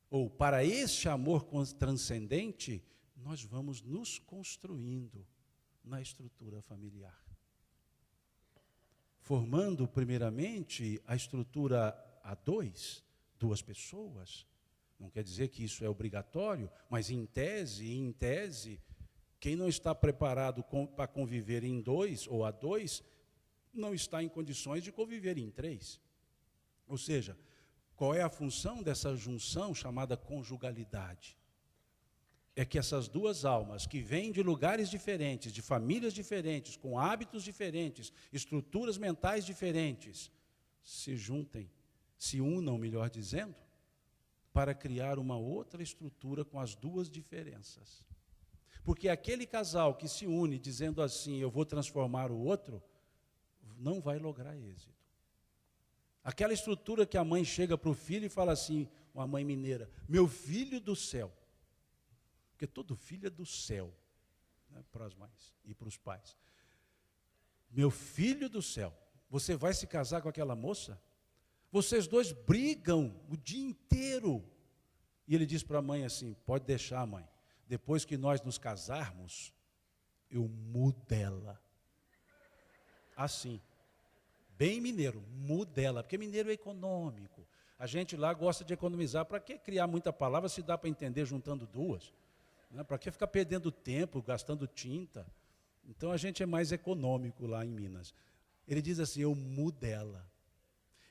ou para este amor transcendente, nós vamos nos construindo na estrutura familiar. Formando, primeiramente, a estrutura a dois, duas pessoas. Não quer dizer que isso é obrigatório, mas em tese, quem não está preparado para conviver em dois ou a dois, não está em condições de conviver em três. Ou seja, qual é a função dessa junção chamada conjugalidade? É que essas duas almas que vêm de lugares diferentes, de famílias diferentes, com hábitos diferentes, estruturas mentais diferentes, se juntem, se unam, melhor dizendo, para criar uma outra estrutura com as duas diferenças. Porque aquele casal que se une dizendo assim, eu vou transformar o outro, não vai lograr êxito. Aquela estrutura que a mãe chega para o filho e fala assim, uma mãe mineira, meu filho do céu. Porque todo filho é do céu, né, para as mães e para os pais. Meu filho do céu, você vai se casar com aquela moça? Vocês dois brigam o dia inteiro. E ele diz para a mãe assim, pode deixar, mãe. Depois que nós nos casarmos, eu mudo ela. Assim. Bem mineiro, muda ela, porque mineiro é econômico. A gente lá gosta de economizar. Para que criar muita palavra se dá para entender juntando duas? Né? Para que ficar perdendo tempo, gastando tinta? Então a gente é mais econômico lá em Minas. Ele diz assim, eu mudo ela.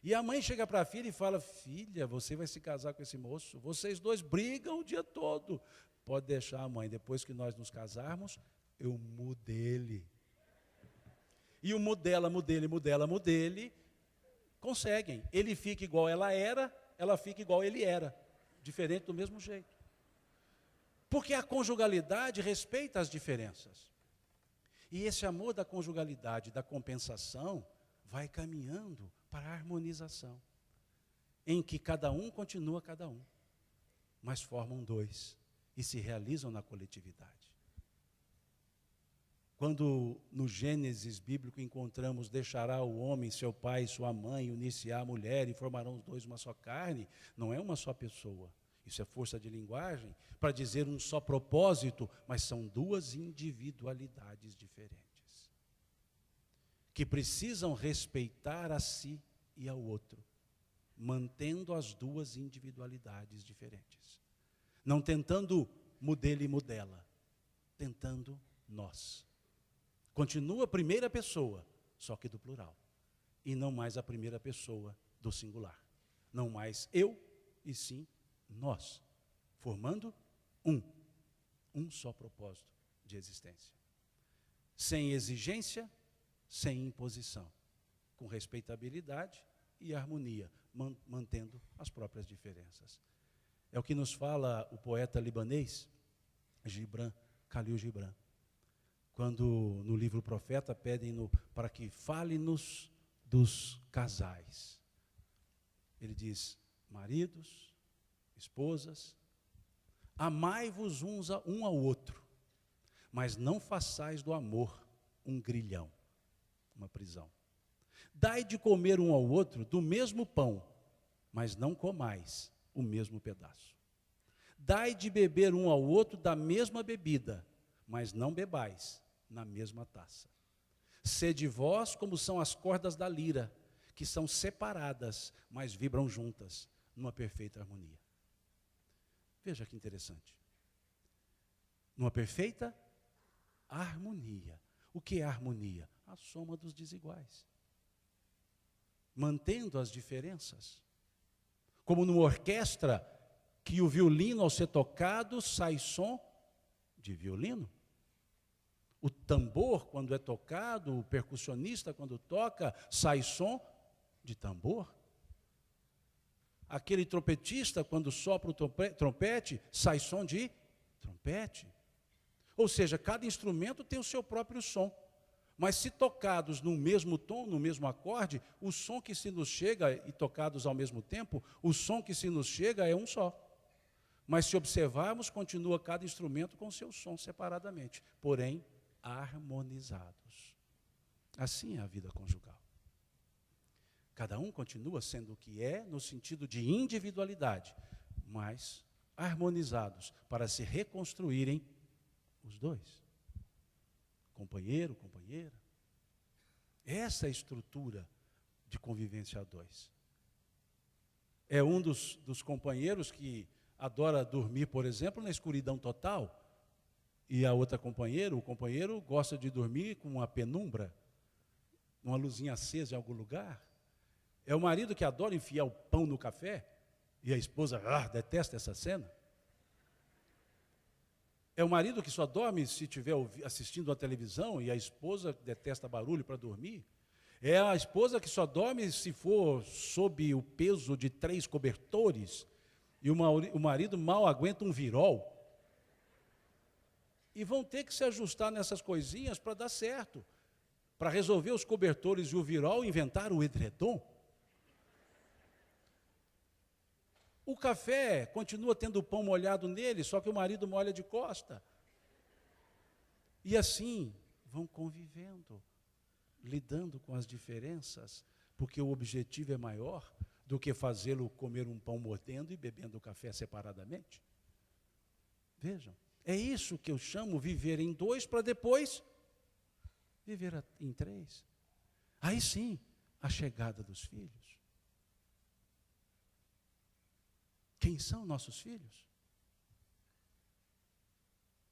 E a mãe chega para a filha e fala, filha, você vai se casar com esse moço? Vocês dois brigam o dia todo. Pode deixar, mãe, depois que nós nos casarmos, eu mudo ele. E o mudela, conseguem. Ele fica igual ela era, ela fica igual ele era. Diferente do mesmo jeito. Porque a conjugalidade respeita as diferenças. E esse amor da conjugalidade, da compensação, vai caminhando para a harmonização. Em que cada um continua cada um. Mas formam dois. E se realizam na coletividade. Quando no Gênesis bíblico encontramos, deixará o homem, seu pai e sua mãe, unir-se à mulher e formarão os dois uma só carne, não é uma só pessoa. Isso é força de linguagem para dizer um só propósito, mas são duas individualidades diferentes. que precisam respeitar a si e ao outro, mantendo as duas individualidades diferentes. Não tentando modelo e modela, tentando nós. Continua a primeira pessoa, só que do plural. E não mais a primeira pessoa do singular. Não mais eu, e sim nós. Formando um só propósito de existência. Sem exigência, sem imposição. Com respeitabilidade e harmonia, mantendo as próprias diferenças. É o que nos fala o poeta libanês, Khalil Gibran, quando no livro Profeta pedem para que fale-nos dos casais. Ele diz: maridos, esposas, amai-vos um ao outro, mas não façais do amor um grilhão, uma prisão. Dai de comer um ao outro do mesmo pão, mas não comais o mesmo pedaço. Dai de beber um ao outro da mesma bebida, mas não bebais na mesma taça. Sede vós como são as cordas da lira, que são separadas, mas vibram juntas, numa perfeita harmonia. Veja que interessante. Numa perfeita harmonia. O que é harmonia? A soma dos desiguais. Mantendo as diferenças. Como numa orquestra, que o violino, ao ser tocado, sai som de violino. O tambor, quando é tocado, o percussionista, quando toca, sai som de tambor. Aquele trompetista, quando sopra o trompete, sai som de trompete. Ou seja, cada instrumento tem o seu próprio som. Mas se tocados no mesmo tom, no mesmo acorde, o som que se nos chega, e tocados ao mesmo tempo, o som que se nos chega é um só. Mas se observarmos, continua cada instrumento com seu som separadamente, porém harmonizados. Assim é a vida conjugal. Cada um continua sendo o que é, no sentido de individualidade, mas harmonizados para se reconstruírem os dois. Companheiro, companheira. Essa é a estrutura de convivência a dois. É um dos companheiros que adora dormir, por exemplo, na escuridão total, e a outra companheira, o companheiro gosta de dormir com uma penumbra, uma luzinha acesa em algum lugar. É o marido que adora enfiar o pão no café, e a esposa detesta essa cena. É o marido que só dorme se estiver assistindo a televisão, e a esposa detesta barulho para dormir. É a esposa que só dorme se for sob o peso de 3 cobertores, e o marido mal aguenta um virol. E vão ter que se ajustar nessas coisinhas para dar certo. Para resolver os cobertores e o virol, inventar o edredom. O café continua tendo o pão molhado nele, só que o marido molha de costa. E assim vão convivendo, lidando com as diferenças, porque o objetivo é maior do que fazê-lo comer um pão mordendo e bebendo café separadamente. Vejam, é isso que eu chamo viver em 2 para depois viver em 3. Aí sim, a chegada dos filhos. Quem são nossos filhos?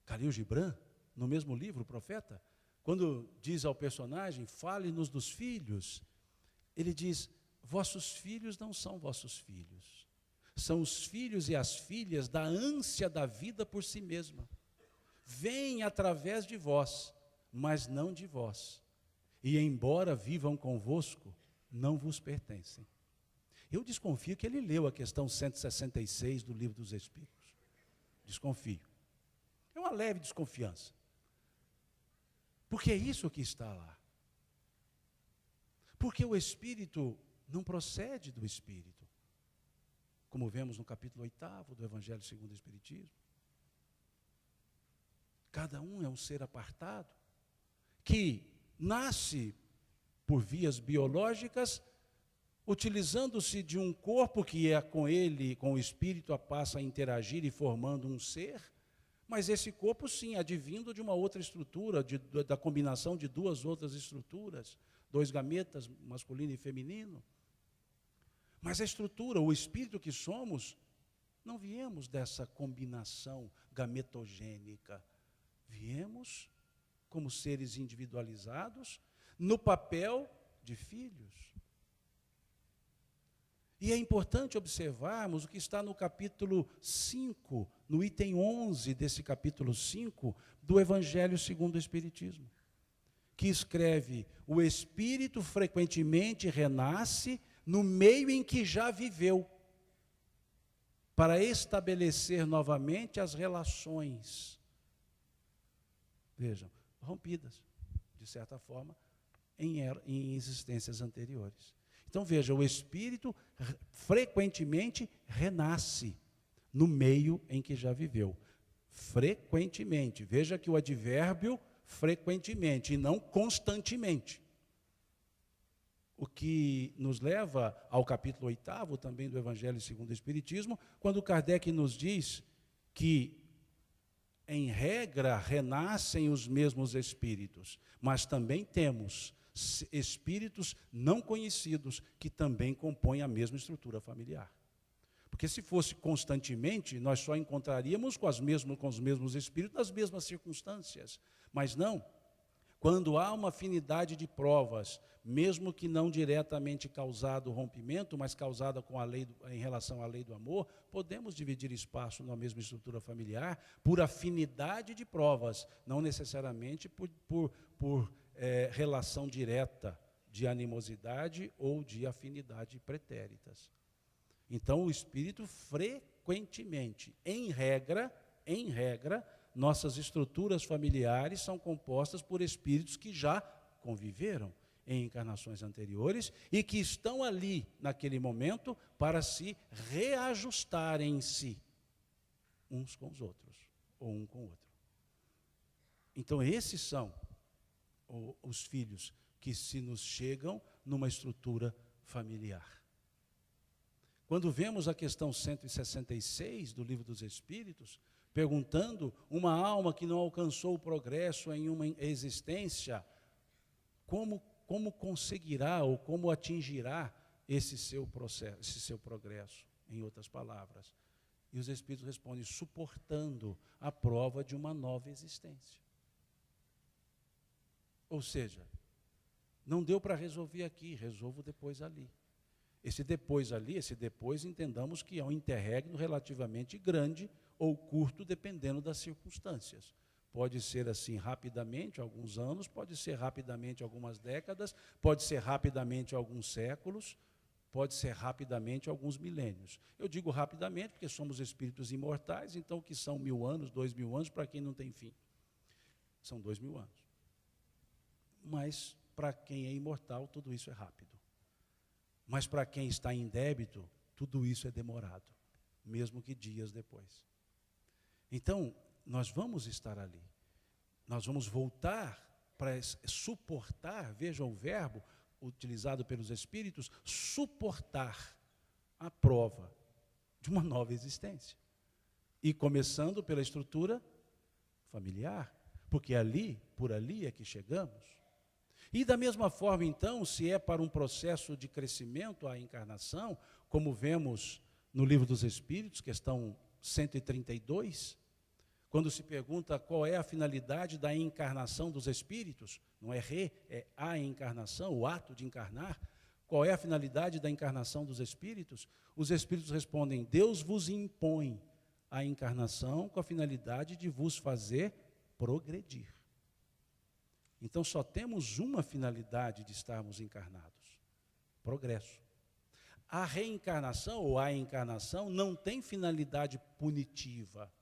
Khalil Gibran, no mesmo livro, o Profeta, quando diz ao personagem, fale-nos dos filhos, ele diz, vossos filhos não são vossos filhos, são os filhos e as filhas da ânsia da vida por si mesma. Vêm através de vós, mas não de vós. E embora vivam convosco, não vos pertencem. Eu desconfio que ele leu a questão 166 do Livro dos Espíritos. Desconfio. É uma leve desconfiança. Porque é isso que está lá. Porque o Espírito não procede do Espírito. Como vemos no capítulo 8º do Evangelho segundo o Espiritismo. Cada um é um ser apartado, que nasce por vias biológicas, utilizando-se de um corpo que é com ele, com o Espírito, passa a interagir e formando um ser, mas esse corpo sim, advindo de uma outra estrutura, da combinação de 2 outras estruturas, 2 gametas, masculino e feminino. Mas a estrutura, o espírito que somos, não viemos dessa combinação gametogênica. Viemos como seres individualizados no papel de filhos. E é importante observarmos o que está no capítulo 5, no item 11 desse capítulo 5 do Evangelho segundo o Espiritismo, que escreve: o espírito frequentemente renasce no meio em que já viveu, para estabelecer novamente as relações, vejam, rompidas, de certa forma, em existências anteriores. Então, veja, o espírito frequentemente renasce no meio em que já viveu. Frequentemente. Veja que o advérbio frequentemente e não constantemente. O que nos leva ao capítulo 8º também do Evangelho segundo o Espiritismo, quando Kardec nos diz que, em regra, renascem os mesmos espíritos, mas também temos espíritos não conhecidos que também compõem a mesma estrutura familiar. Porque se fosse constantemente, nós só encontraríamos com os mesmos espíritos nas mesmas circunstâncias. Mas não. Quando há uma afinidade de provas, mesmo que não diretamente causado o rompimento, mas causada com a lei em relação à lei do amor, podemos dividir espaço na mesma estrutura familiar por afinidade de provas, não necessariamente por relação direta de animosidade ou de afinidade pretéritas. Então, o espírito frequentemente, em regra, nossas estruturas familiares são compostas por espíritos que já conviveram em encarnações anteriores e que estão ali, naquele momento, para se reajustarem em si, uns com os outros, ou um com o outro. Então, esses são os filhos que se nos chegam numa estrutura familiar. Quando vemos a questão 166 do Livro dos Espíritos, perguntando uma alma que não alcançou o progresso em uma existência, como conseguirá ou como atingirá esse seu processo, esse seu progresso, em outras palavras? E os Espíritos respondem: suportando a prova de uma nova existência. Ou seja, não deu para resolver aqui, resolvo depois ali. Esse depois entendamos que é um interregno relativamente grande ou curto, dependendo das circunstâncias. Pode ser assim rapidamente, alguns anos, pode ser rapidamente algumas décadas, pode ser rapidamente alguns séculos, pode ser rapidamente alguns milênios. Eu digo rapidamente porque somos espíritos imortais, então o que são 1000 anos, 2000 anos, para quem não tem fim? São 2000 anos. Mas para quem é imortal, tudo isso é rápido. Mas para quem está em débito, tudo isso é demorado, mesmo que dias depois. Então, nós vamos estar ali. Nós vamos voltar para suportar, vejam o verbo utilizado pelos Espíritos, suportar a prova de uma nova existência. E começando pela estrutura familiar, porque por ali é que chegamos. E da mesma forma, então, se é para um processo de crescimento a encarnação, como vemos no Livro dos Espíritos, questão 132, quando se pergunta qual é a finalidade da encarnação dos espíritos, não é é a encarnação, o ato de encarnar, qual é a finalidade da encarnação dos espíritos? Os espíritos respondem: Deus vos impõe a encarnação com a finalidade de vos fazer progredir. Então, só temos uma finalidade de estarmos encarnados: progresso. A reencarnação ou a encarnação não tem finalidade punitiva.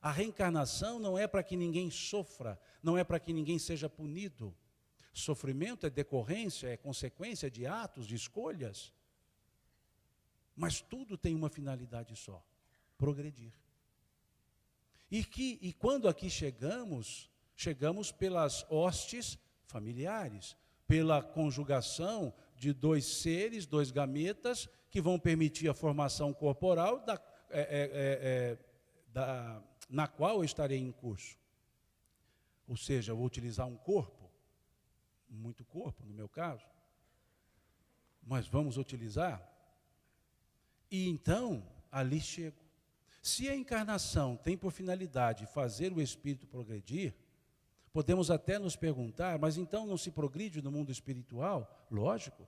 A reencarnação não é para que ninguém sofra, não é para que ninguém seja punido. Sofrimento é decorrência, é consequência de atos, de escolhas. Mas tudo tem uma finalidade só: progredir. E quando aqui chegamos pelas hostes familiares, pela conjugação de 2 seres, 2 gametas, que vão permitir a formação corporal na qual eu estarei em curso. Ou seja, eu vou utilizar um corpo, muito corpo, no meu caso, mas vamos utilizar. E então, ali chego. Se a encarnação tem por finalidade fazer o espírito progredir, podemos até nos perguntar, mas então não se progride no mundo espiritual? Lógico,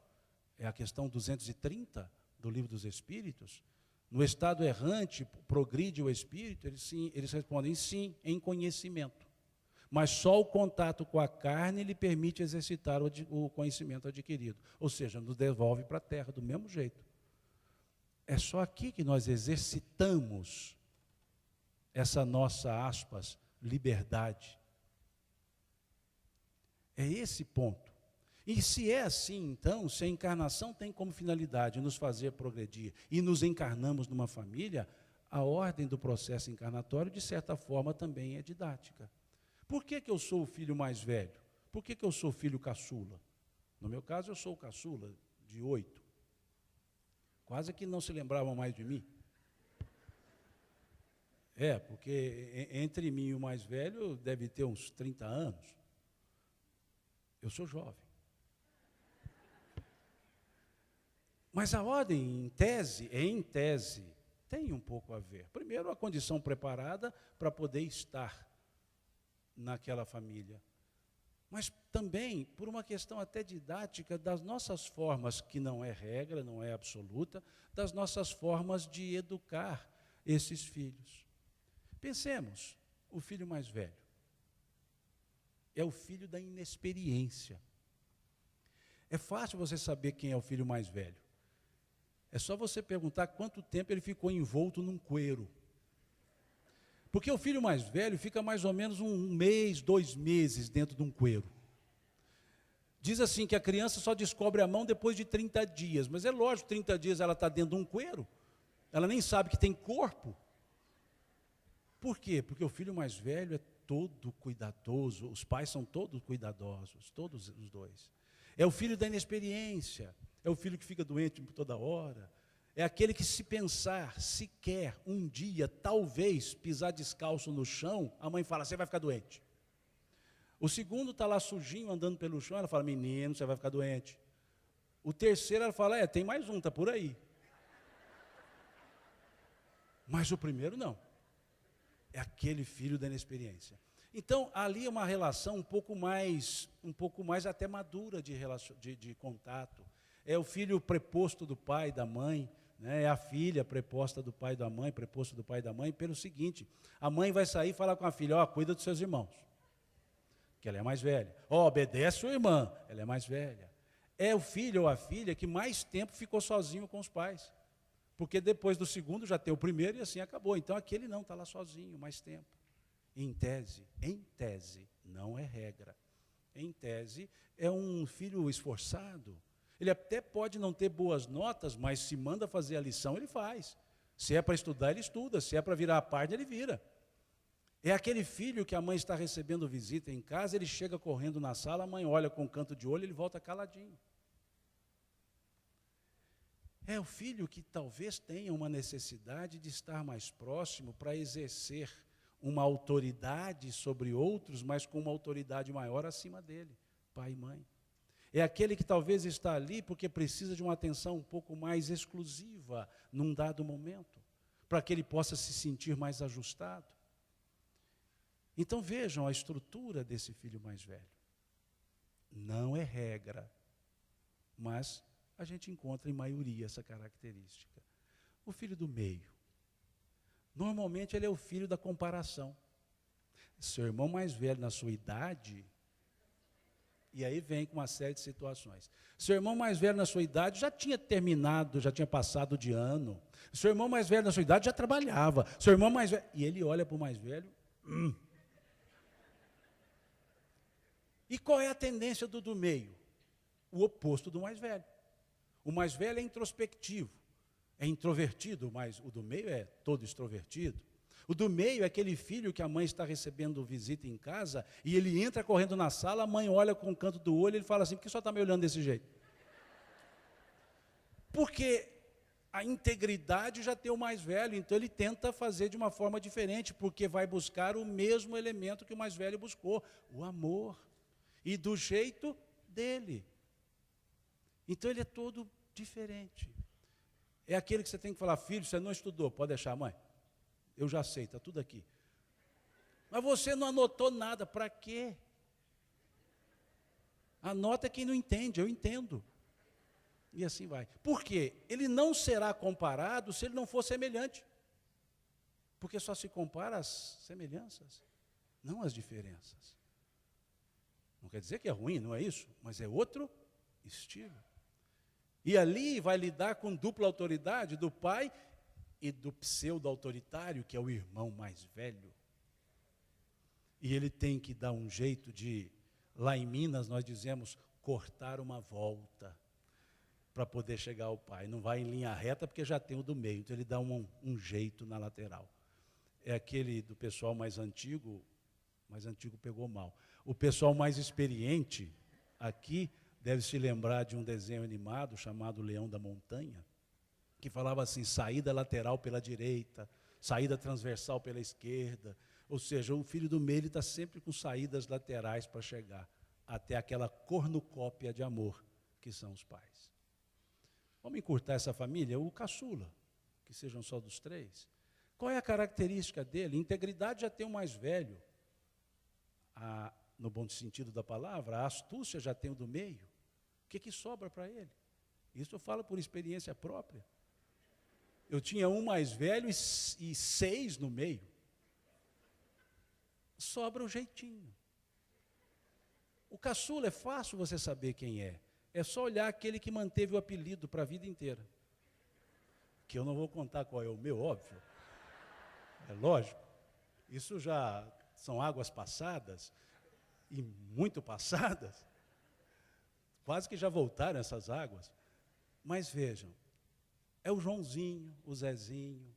é a questão 230 do Livro dos Espíritos. No estado errante, progride o espírito? Eles respondem sim, em conhecimento. Mas só o contato com a carne lhe permite exercitar o conhecimento adquirido. Ou seja, nos devolve para a terra do mesmo jeito. É só aqui que nós exercitamos essa nossa, aspas, liberdade. É esse ponto. E se é assim, então, se a encarnação tem como finalidade nos fazer progredir e nos encarnamos numa família, a ordem do processo encarnatório, de certa forma, também é didática. Por que eu sou o filho mais velho? Por que eu sou o filho caçula? No meu caso, eu sou o caçula, de 8. Quase que não se lembravam mais de mim. Porque entre mim e o mais velho deve ter uns 30 anos. Eu sou jovem. Mas a ordem, em tese, tem um pouco a ver. Primeiro, a condição preparada para poder estar naquela família. Mas também, por uma questão até didática, das nossas formas, que não é regra, não é absoluta, das nossas formas de educar esses filhos. Pensemos, o filho mais velho é o filho da inexperiência. É fácil você saber quem é o filho mais velho. É só você perguntar quanto tempo ele ficou envolto num cueiro. Porque o filho mais velho fica mais ou menos 1 mês, 2 meses dentro de um cueiro. Diz assim que a criança só descobre a mão depois de 30 dias. Mas é lógico, 30 dias ela está dentro de um cueiro. Ela nem sabe que tem corpo. Por quê? Porque o filho mais velho é todo cuidadoso. Os pais são todos cuidadosos, todos os dois. É o filho da inexperiência. É o filho que fica doente toda hora. É aquele que, se pensar, sequer um dia, talvez, pisar descalço no chão, a mãe fala, você vai ficar doente. O segundo está lá sujinho, andando pelo chão, ela fala, menino, você vai ficar doente. O terceiro, ela fala, tem mais um, está por aí. Mas o primeiro, não. É aquele filho da inexperiência. Então, ali é uma relação um pouco mais até madura de contato. É o filho preposto do pai e da mãe, né? É a filha preposta do pai e da mãe, preposto do pai e da mãe, pelo seguinte, a mãe vai sair e falar com a filha, cuida dos seus irmãos, que ela é mais velha. Obedece a sua irmã, ela é mais velha. É o filho ou a filha que mais tempo ficou sozinho com os pais, porque depois do segundo já tem o primeiro e assim acabou. Então aquele não está lá sozinho mais tempo. Em tese, não é regra. Em tese, é um filho esforçado. Ele até pode não ter boas notas, mas se manda fazer a lição, ele faz. Se é para estudar, ele estuda. Se é para virar a página, ele vira. É aquele filho que a mãe está recebendo visita em casa, ele chega correndo na sala, a mãe olha com um canto de olho, ele volta caladinho. É o filho que talvez tenha uma necessidade de estar mais próximo para exercer uma autoridade sobre outros, mas com uma autoridade maior acima dele, pai e mãe. É aquele que talvez está ali porque precisa de uma atenção um pouco mais exclusiva num dado momento, para que ele possa se sentir mais ajustado. Então vejam a estrutura desse filho mais velho. Não é regra, mas a gente encontra em maioria essa característica. O filho do meio. Normalmente ele é o filho da comparação. Seu irmão mais velho na sua idade, e aí vem com uma série de situações. Seu irmão mais velho na sua idade já tinha terminado, já tinha passado de ano. Seu irmão mais velho na sua idade já trabalhava. Seu irmão mais velho... E ele olha para o mais velho... E qual é a tendência do meio? O oposto do mais velho. O mais velho é introspectivo, é introvertido, mas o do meio é todo extrovertido. O do meio é aquele filho que a mãe está recebendo visita em casa e ele entra correndo na sala, a mãe olha com o canto do olho e ele fala assim, por que só está me olhando desse jeito? Porque a integridade já tem o mais velho, então ele tenta fazer de uma forma diferente, porque vai buscar o mesmo elemento que o mais velho buscou, o amor. E do jeito dele. Então ele é todo diferente. É aquele que você tem que falar: filho, você não estudou, pode deixar, mãe. Eu já sei, está tudo aqui. Mas você não anotou nada, para quê? Anota quem não entende, eu entendo. E assim vai. Por quê? Ele não será comparado se ele não for semelhante. Porque só se compara as semelhanças, não as diferenças. Não quer dizer que é ruim, não é isso, mas é outro estilo. E ali vai lidar com dupla autoridade do pai e do pseudo-autoritário, que é o irmão mais velho. E ele tem que dar um jeito de, lá em Minas nós dizemos, cortar uma volta para poder chegar ao pai. Não vai em linha reta porque já tem o do meio, então ele dá um jeito na lateral. É aquele do pessoal mais antigo pegou mal. O pessoal mais experiente aqui deve se lembrar de um desenho animado chamado Leão da Montanha, que falava assim: saída lateral pela direita, saída transversal pela esquerda. Ou seja, o filho do meio está sempre com saídas laterais para chegar até aquela cornucópia de amor que são os pais. Vamos encurtar essa família? O caçula, que sejam só dos 3. Qual é a característica dele? Integridade já tem o mais velho. No bom sentido da palavra, a astúcia já tem o do meio. O que sobra para ele? Isso eu falo por experiência própria. Eu tinha um mais velho e 6 no meio. Sobra o jeitinho. O caçula é fácil você saber quem é. É só olhar aquele que manteve o apelido para a vida inteira. Que eu não vou contar qual é o meu, óbvio. É lógico. Isso já são águas passadas, e muito passadas. Quase que já voltaram essas águas. Mas vejam, é o Joãozinho, o Zezinho.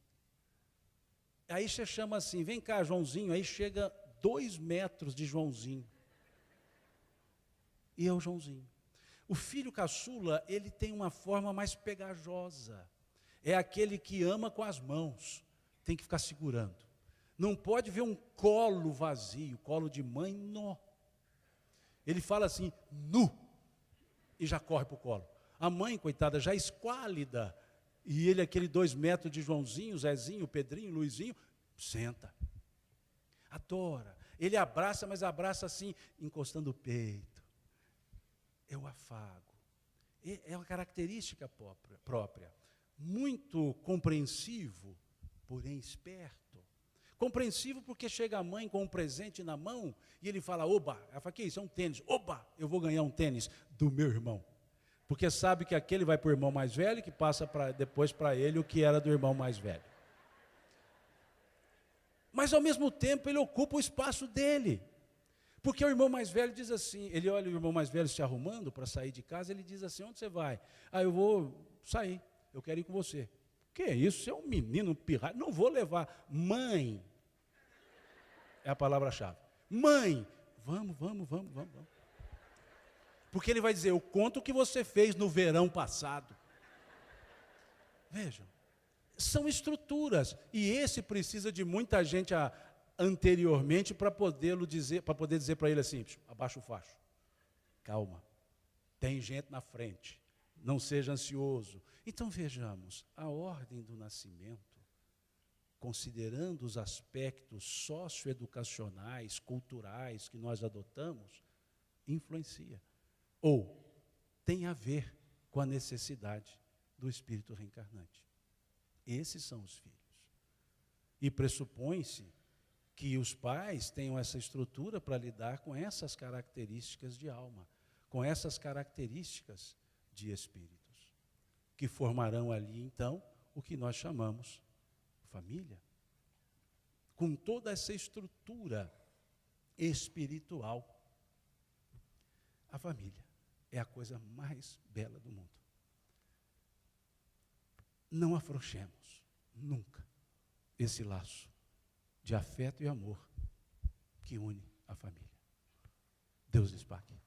Aí você chama assim: vem cá, Joãozinho. Aí chega 2 metros de Joãozinho. E é o Joãozinho. O filho caçula, ele tem uma forma mais pegajosa. É aquele que ama com as mãos. Tem que ficar segurando. Não pode ver um colo vazio, colo de mãe, nó. Ele fala assim, nu, e já corre para o colo. A mãe, coitada, já esquálida, e ele, aquele 2 metros de Joãozinho, Zezinho, Pedrinho, Luizinho, senta. Adora. Ele abraça, mas abraça assim, encostando o peito. É o afago. É uma característica própria. Muito compreensivo, porém esperto. Compreensivo porque chega a mãe com um presente na mão e ele fala: oba, ela fala: que isso? É um tênis. Oba, eu vou ganhar um tênis do meu irmão. Porque sabe que aquele vai para o irmão mais velho, que passa depois para ele o que era do irmão mais velho. Mas ao mesmo tempo ele ocupa o espaço dele. Porque o irmão mais velho diz assim, ele olha o irmão mais velho se arrumando para sair de casa, ele diz assim: onde você vai? Eu vou sair, eu quero ir com você. Que é isso? Você é um menino pirralho, não vou levar. Mãe, é a palavra-chave. Mãe, vamos. Porque ele vai dizer: eu conto o que você fez no verão passado. Vejam, são estruturas, e esse precisa de muita gente anteriormente para poder dizer para ele assim: abaixa o facho, calma, tem gente na frente, não seja ansioso. Então vejamos, a ordem do nascimento, considerando os aspectos socioeducacionais, culturais que nós adotamos, influencia, ou tem a ver com a necessidade do espírito reencarnante. Esses são os filhos. E pressupõe-se que os pais tenham essa estrutura para lidar com essas características de alma, com essas características de espíritos, que formarão ali, então, o que nós chamamos família. Com toda essa estrutura espiritual, a família é a coisa mais bela do mundo. Não afrouxemos nunca esse laço de afeto e amor que une a família. Deus lhes pague.